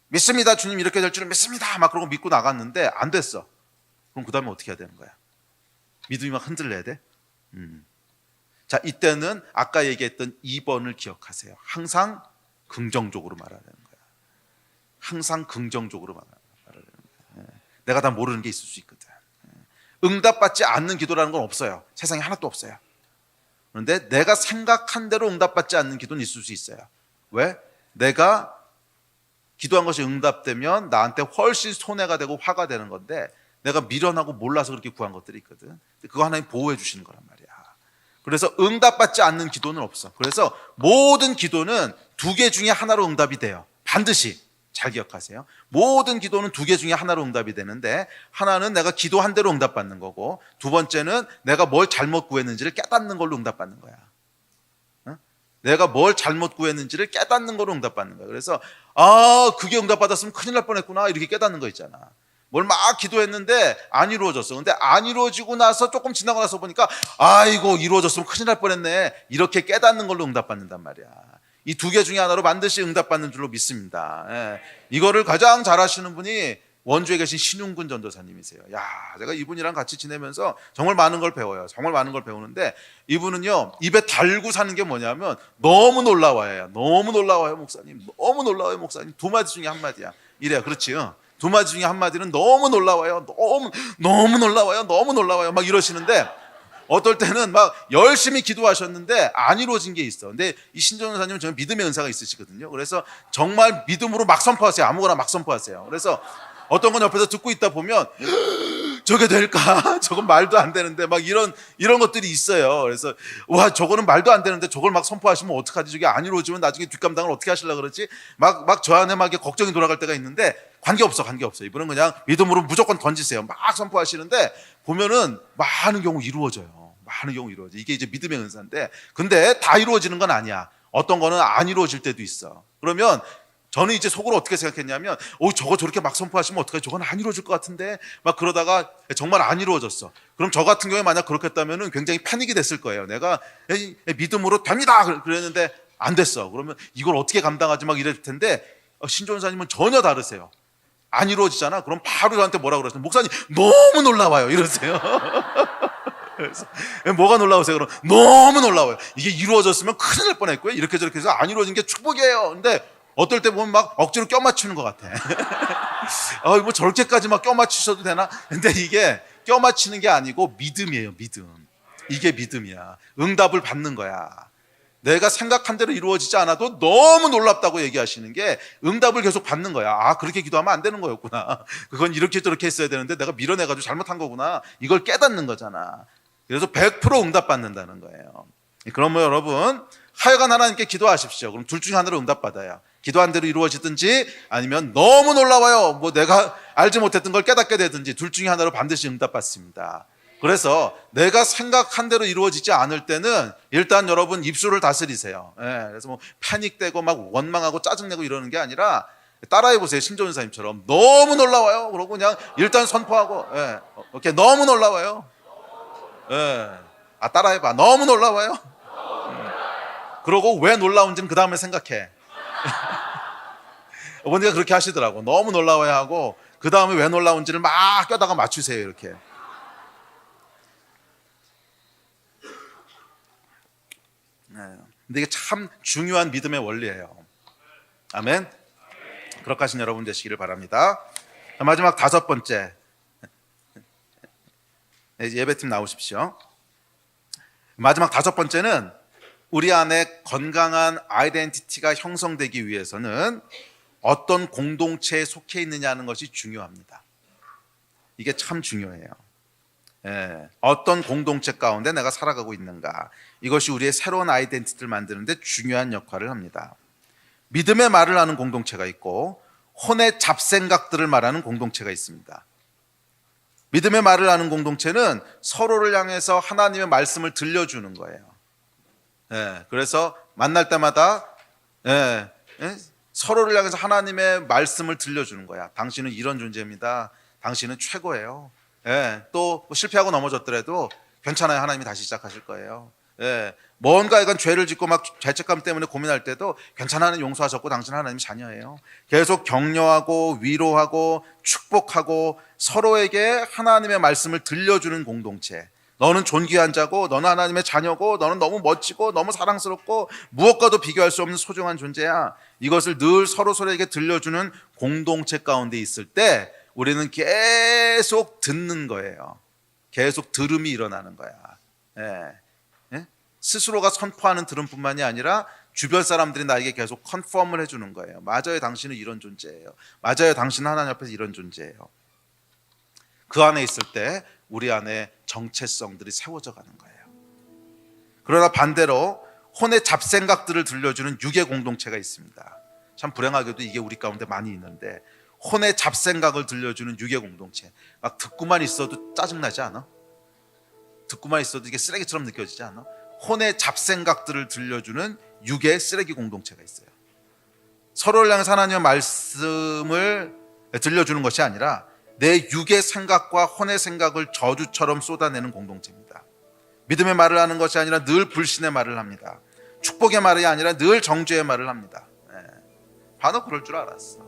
믿습니다, 주님 이렇게 될 줄은 믿습니다, 막 그러고 믿고 나갔는데 안 됐어. 그럼 그 다음에 어떻게 해야 되는 거야? 믿음이 막 흔들려야 돼? 자, 이때는 아까 얘기했던 2번을 기억하세요. 항상 긍정적으로 말하는 거야. 항상 긍정적으로 말하는 거야. 내가 다 모르는 게 있을 수 있거든. 응답받지 않는 기도라는 건 없어요. 세상에 하나도 없어요. 그런데 내가 생각한 대로 응답받지 않는 기도는 있을 수 있어요. 왜? 내가 기도한 것이 응답되면 나한테 훨씬 손해가 되고 화가 되는 건데, 내가 미련하고 몰라서 그렇게 구한 것들이 있거든. 그거 하나님 보호해 주시는 거란 말이야. 그래서 응답받지 않는 기도는 없어. 그래서 모든 기도는 2개 중에 하나로 응답이 돼요. 반드시 잘 기억하세요. 모든 기도는 2개 중에 하나로 응답이 되는데, 하나는 내가 기도한 대로 응답받는 거고, 2번째는 내가 뭘 잘못 구했는지를 깨닫는 걸로 응답받는 거야. 내가 뭘 잘못 구했는지를 깨닫는 걸로 응답받는 거야. 그래서 그게 응답받았으면 큰일 날 뻔했구나, 이렇게 깨닫는 거 있잖아. 뭘 막 기도했는데 안 이루어졌어. 근데 안 이루어지고 나서 조금 지나고 나서 보니까 아이고, 이루어졌으면 큰일 날 뻔했네, 이렇게 깨닫는 걸로 응답받는단 말이야. 이 2개 중에 하나로 반드시 응답받는 줄로 믿습니다. 이거를 가장 잘 하시는 분이 원주에 계신 신웅근 전도사님이세요. 제가 이분이랑 같이 지내면서 정말 많은 걸 배워요. 정말 많은 걸 배우는데, 이분은요, 입에 달고 사는 게 뭐냐면 너무 놀라워요. 너무 놀라워요, 목사님. 너무 놀라워요, 목사님. 2마디 중에 한마디야. 이래요. 그렇지? 2마디 중에 한마디는 너무 놀라워요. 너무 놀라워요. 너무 놀라워요. 막 이러시는데, 어떨 때는 막 열심히 기도하셨는데 안 이루어진 게 있어. 근데 이 신전도사님은 정말 믿음의 은사가 있으시거든요. 그래서 정말 믿음으로 막 선포하세요. 아무거나 막 선포하세요. 그래서 어떤 건 옆에서 듣고 있다 보면 저게 될까? 저건 말도 안 되는데, 막 이런 것들이 있어요. 그래서 와, 저거는 말도 안 되는데 저걸 막 선포하시면 어떡하지? 저게 안 이루어지면 나중에 뒷감당을 어떻게 하시려고 그러지? 막 저 안에 막 걱정이 돌아갈 때가 있는데, 관계없어. 이분은 그냥 믿음으로 무조건 던지세요. 막 선포하시는데 보면은 많은 경우 이루어져요. 이게 이제 믿음의 은사인데, 근데 다 이루어지는 건 아니야. 어떤 거는 안 이루어질 때도 있어. 그러면 저는 이제 속으로 어떻게 생각했냐면, 저거 저렇게 막 선포하시면 어떡하지? 저건 안 이루어질 것 같은데, 막 그러다가 정말 안 이루어졌어. 그럼 저 같은 경우에 만약 그렇게 했다면 굉장히 패닉이 됐을 거예요. 내가 믿음으로 됩니다 그랬는데 안 됐어. 그러면 이걸 어떻게 감당하지? 막 이랬을 텐데, 신전사님은 전혀 다르세요. 안 이루어지잖아. 그럼 바로 저한테 뭐라 그러세요? 목사님 너무 놀라워요, 이러세요. 그래서 뭐가 놀라우세요? 그럼 너무 놀라워요. 이게 이루어졌으면 큰일 날 뻔했고요. 이렇게 저렇게 해서 안 이루어진 게 축복이에요. 근데 어떨 때 보면 막 억지로 껴 맞추는 것 같아. 뭐 저렇게까지 막 껴 맞추셔도 되나? 근데 이게 껴 맞추는 게 아니고 믿음이에요. 믿음. 이게 믿음이야. 응답을 받는 거야. 내가 생각한 대로 이루어지지 않아도 너무 놀랍다고 얘기하시는 게 응답을 계속 받는 거야. 그렇게 기도하면 안 되는 거였구나. 그건 이렇게 저렇게 했어야 되는데 내가 밀어내가지고 잘못한 거구나. 이걸 깨닫는 거잖아. 그래서 100% 응답받는다는 거예요. 그러면 여러분, 하여간 하나님께 기도하십시오. 그럼 둘 중에 하나로 응답받아요. 기도한 대로 이루어지든지, 아니면 너무 놀라워요, 뭐 내가 알지 못했던 걸 깨닫게 되든지, 둘 중에 하나로 반드시 응답받습니다. 그래서 내가 생각한 대로 이루어지지 않을 때는 일단 여러분 입술을 다스리세요. 그래서 뭐 패닉되고 막 원망하고 짜증내고 이러는 게 아니라, 따라해보세요. 신조연사님처럼 너무 놀라워요, 그러고 그냥 일단 선포하고, 이렇게 너무 놀라워요. 따라해봐. 너무 놀라워요. 그러고 왜 놀라운지는 그 다음에 생각해. 어머니가 그렇게 하시더라고. 너무 놀라워야 하고 그 다음에 왜 놀라운지를 막 껴다가 맞추세요, 이렇게. 근데 이게 참 중요한 믿음의 원리예요. 아멘. 그렇게 하신 여러분 되시기를 바랍니다. 마지막 다섯 번째, 예배팀 나오십시오. 마지막 다섯 번째는 우리 안에 건강한 아이덴티티가 형성되기 위해서는 어떤 공동체에 속해 있느냐는 것이 중요합니다. 이게 참 중요해요. 어떤 공동체 가운데 내가 살아가고 있는가, 이것이 우리의 새로운 아이덴티티를 만드는데 중요한 역할을 합니다. 믿음의 말을 하는 공동체가 있고 혼의 잡생각들을 말하는 공동체가 있습니다. 믿음의 말을 하는 공동체는 서로를 향해서 하나님의 말씀을 들려주는 거예요. 그래서 만날 때마다 서로를 향해서 하나님의 말씀을 들려주는 거야. 당신은 이런 존재입니다. 당신은 최고예요. 또 실패하고 넘어졌더라도 괜찮아요. 하나님이 다시 시작하실 거예요. 뭔가 약간 죄를 짓고 막 죄책감 때문에 고민할 때도 괜찮아, 하나님 용서하셨고 당신은 하나님 자녀예요. 계속 격려하고 위로하고 축복하고 서로에게 하나님의 말씀을 들려주는 공동체. 너는 존귀한 자고, 너는 하나님의 자녀고, 너는 너무 멋지고 너무 사랑스럽고 무엇과도 비교할 수 없는 소중한 존재야. 이것을 늘 서로에게 들려주는 공동체 가운데 있을 때 우리는 계속 듣는 거예요. 계속 들음이 일어나는 거야. 스스로가 선포하는 들음뿐만이 아니라 주변 사람들이 나에게 계속 컨펌을 해주는 거예요. 맞아요, 당신은 이런 존재예요. 맞아요, 당신은 하나님 앞에서 이런 존재예요. 그 안에 있을 때 우리 안에 정체성들이 세워져 가는 거예요. 그러나 반대로 혼의 잡생각들을 들려주는 육의 공동체가 있습니다. 참 불행하게도 이게 우리 가운데 많이 있는데, 혼의 잡생각을 들려주는 육의 공동체. 막 듣고만 있어도 짜증나지 않아? 듣고만 있어도 이게 쓰레기처럼 느껴지지 않아? 혼의 잡생각들을 들려주는 육의 쓰레기 공동체가 있어요. 서로를 향해 하나님의 말씀을 들려주는 것이 아니라 내 육의 생각과 혼의 생각을 저주처럼 쏟아내는 공동체입니다. 믿음의 말을 하는 것이 아니라 늘 불신의 말을 합니다. 축복의 말이 아니라 늘 정죄의 말을 합니다. 바로 그럴 줄 알았어.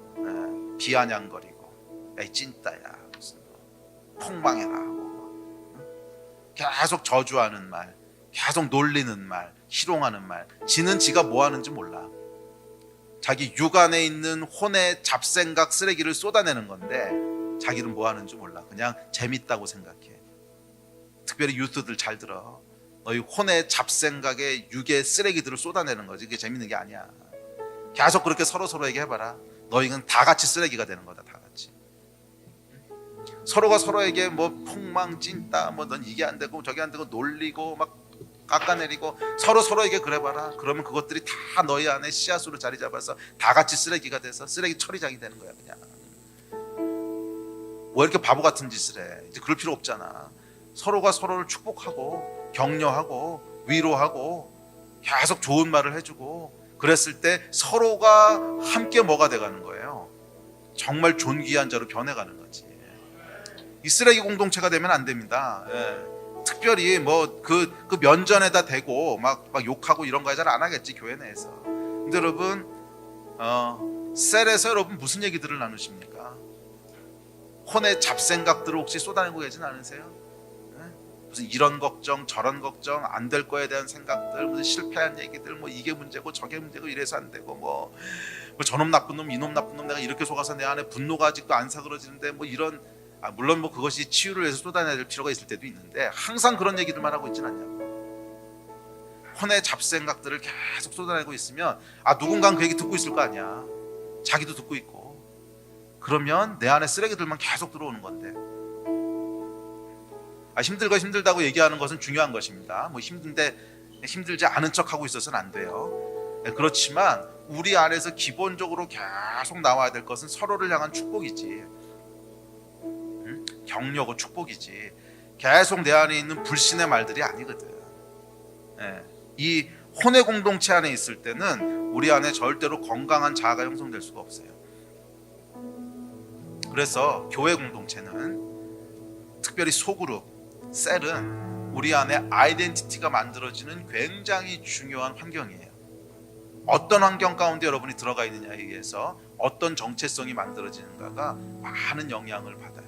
비아냥거리고 야, 이 찐따야, 무슨 폭망해라 하고 계속 저주하는 말, 계속 놀리는 말, 희롱하는 말. 지는 지가 뭐 하는지 몰라. 자기 육 안에 있는 혼의 잡생각 쓰레기를 쏟아내는 건데 자기는 뭐 하는지 몰라. 그냥 재밌다고 생각해. 특별히 유튜들 잘 들어. 너희 혼의 잡생각에 육의 쓰레기들을 쏟아내는 거지. 그게 재밌는 게 아니야. 계속 그렇게 서로에게 해봐라. 너희는 다 같이 쓰레기가 되는 거다. 다 같이. 서로가 서로에게 뭐 폭망, 찐따, 뭐 넌 이게 안 되고 저게 안 되고 놀리고 막 깎아내리고 서로에게 그래봐라. 그러면 그것들이 다 너희 안에 씨앗으로 자리 잡아서 다 같이 쓰레기가 돼서 쓰레기 처리장이 되는 거야. 그냥 왜 이렇게 바보 같은 짓을 해? 이제 그럴 필요 없잖아. 서로가 서로를 축복하고 격려하고 위로하고 계속 좋은 말을 해주고 그랬을 때 서로가 함께 뭐가 돼가는 거예요? 정말 존귀한 자로 변해가는 거지. 이 쓰레기 공동체가 되면 안 됩니다. 특별히 뭐 그 면전에다 대고 막 욕하고 이런 거 잘 안 하겠지, 교회 내에서. 근데 여러분, 셀에서 여러분 무슨 얘기들을 나누십니까? 혼의 잡생각들을 혹시 쏟아내고 계진 않으세요? 무슨 이런 걱정 저런 걱정, 안 될 거에 대한 생각들, 무슨 실패한 얘기들, 뭐 이게 문제고 저게 문제고 이래서 안 되고 뭐 저놈 나쁜 놈 이놈 나쁜 놈 내가 이렇게 속아서 내 안에 분노가 아직도 안 사그러지는데 뭐 이런, 물론 뭐 그것이 치유를 위해서 쏟아내야 될 필요가 있을 때도 있는데 항상 그런 얘기들만 하고 있진 않냐고. 혼의 잡생각들을 계속 쏟아내고 있으면 누군가는 그 얘기 듣고 있을 거 아니야. 자기도 듣고 있고. 그러면 내 안에 쓰레기들만 계속 들어오는 건데, 힘들다고 얘기하는 것은 중요한 것입니다. 뭐 힘든데 힘들지 않은 척하고 있어서는 안 돼요. 그렇지만 우리 안에서 기본적으로 계속 나와야 될 것은 서로를 향한 축복이지, 격려고 축복이지, 계속 내 안에 있는 불신의 말들이 아니거든. 이 혼의 공동체 안에 있을 때는 우리 안에 절대로 건강한 자아가 형성될 수가 없어요. 그래서 교회 공동체는, 특별히 소그룹, 셀은 우리 안에 아이덴티티가 만들어지는 굉장히 중요한 환경이에요. 어떤 환경 가운데 여러분이 들어가 있느냐에 의해서 어떤 정체성이 만들어지는가가 많은 영향을 받아요.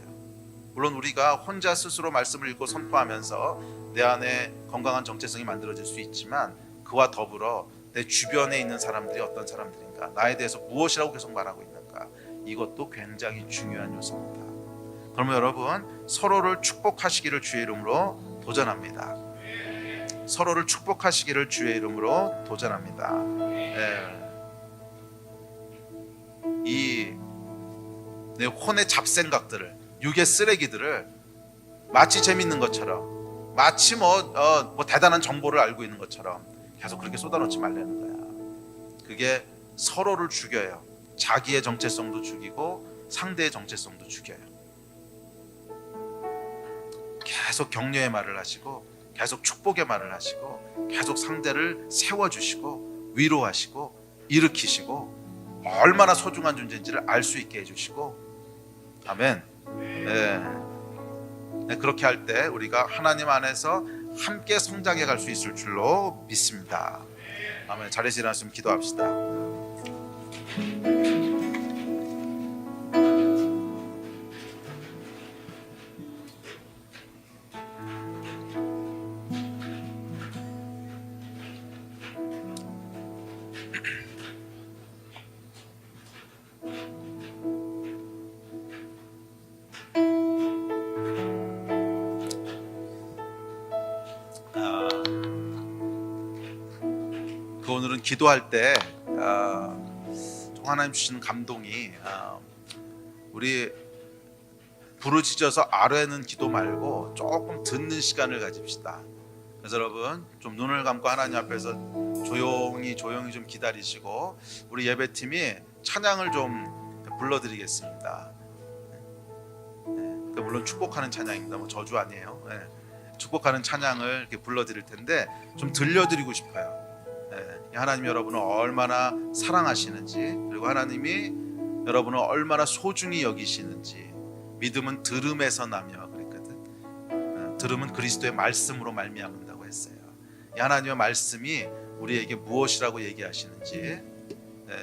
물론 우리가 혼자 스스로 말씀을 읽고 선포하면서 내 안에 건강한 정체성이 만들어질 수 있지만, 그와 더불어 내 주변에 있는 사람들이 어떤 사람들인가, 나에 대해서 무엇이라고 계속 말하고 있는가, 이것도 굉장히 중요한 요소입니다. 그러면 여러분, 서로를 축복하시기를 주의 이름으로 도전합니다. 서로를 축복하시기를 주의 이름으로 도전합니다. 이 내 혼의 잡생각들을, 육의 쓰레기들을 마치 재밌는 것처럼, 마치 뭐 대단한 정보를 알고 있는 것처럼 계속 그렇게 쏟아놓지 말라는 거야. 그게 서로를 죽여요. 자기의 정체성도 죽이고 상대의 정체성도 죽여요. 계속 격려의 말을 하시고, 계속 축복의 말을 하시고, 계속 상대를 세워주시고, 위로하시고, 일으키시고, 얼마나 소중한 존재인지를 알 수 있게 해주시고, 아멘. 그렇게 할 때 우리가 하나님 안에서 함께 성장해 갈 수 있을 줄로 믿습니다. 아멘. 자리에서 일어났으면 기도합시다. 오늘은 기도할 때 하나님 주시는 감동이, 우리 부르짖어서 아뢰는 기도 말고 조금 듣는 시간을 가집시다. 그래서 여러분, 좀 눈을 감고 하나님 앞에서 조용히 좀 기다리시고, 우리 예배팀이 찬양을 좀 불러드리겠습니다. 물론 축복하는 찬양입니다. 뭐 저주 아니에요. 축복하는 찬양을 이렇게 불러드릴 텐데 좀 들려드리고 싶어요. 하나님이 여러분을 얼마나 사랑하시는지, 그리고 하나님이 여러분을 얼마나 소중히 여기시는지. 믿음은 들음에서 나며 그랬거든. 들음은 그리스도의 말씀으로 말미암는다고 했어요. 이 하나님의 말씀이 우리에게 무엇이라고 얘기하시는지,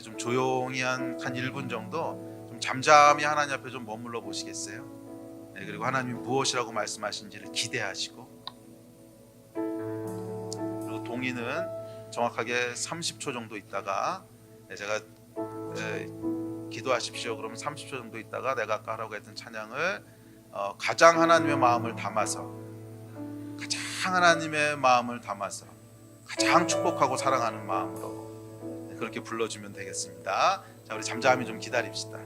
좀 조용히 한 1분 정도 좀 잠잠히 하나님 앞에 좀 머물러 보시겠어요? 그리고 하나님이 무엇이라고 말씀하신지를 기대하시고, 그리고 동의는 정확하게 30초 정도 있다가, 제가 기도하십시오 그러면 30초 정도 있다가 내가 아까 하라고 했던 찬양을 가장 하나님의 마음을 담아서, 가장 하나님의 마음을 담아서, 가장 축복하고 사랑하는 마음으로 그렇게 불러주면 되겠습니다. 자, 우리 잠잠히 좀 기다립시다.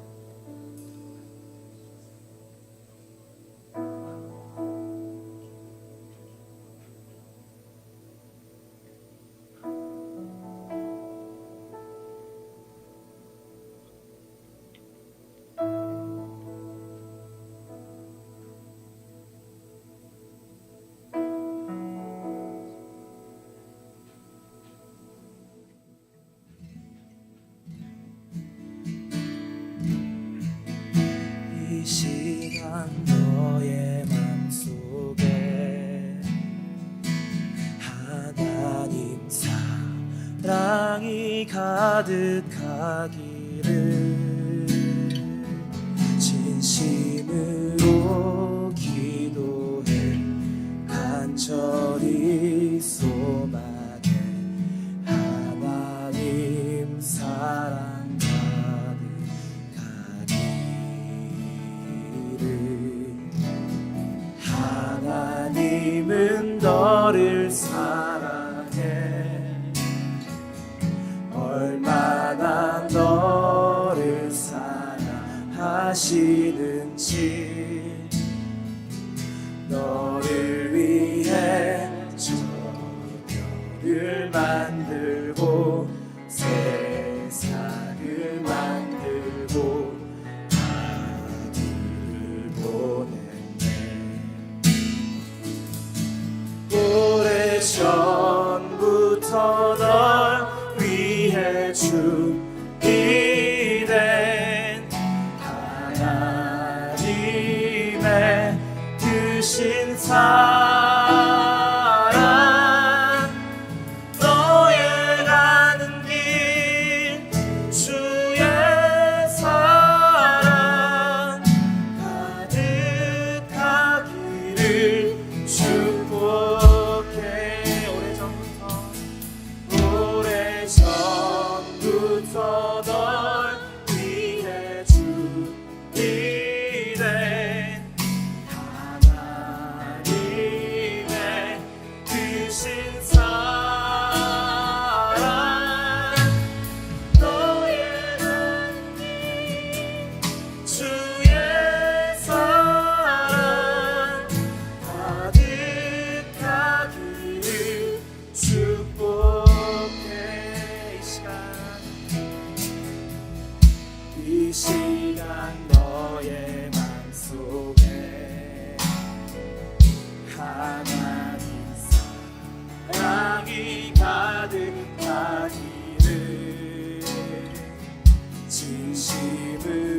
이 시간 너의 맘속에 하나님 사랑이 가득하기를 진심으로 기도해 간절히 소망해. 하나님 사랑 하나님은 너를 사랑해. 얼마나 너를 사랑하시는지. 너를 위해 저 별을 만들고 세상을 만들고 아들을 보냈네. 오래전부터 널 위해 준비된 하나님의 이 시간 너의 맘속에 하나님 사랑이 가득하기를 진심을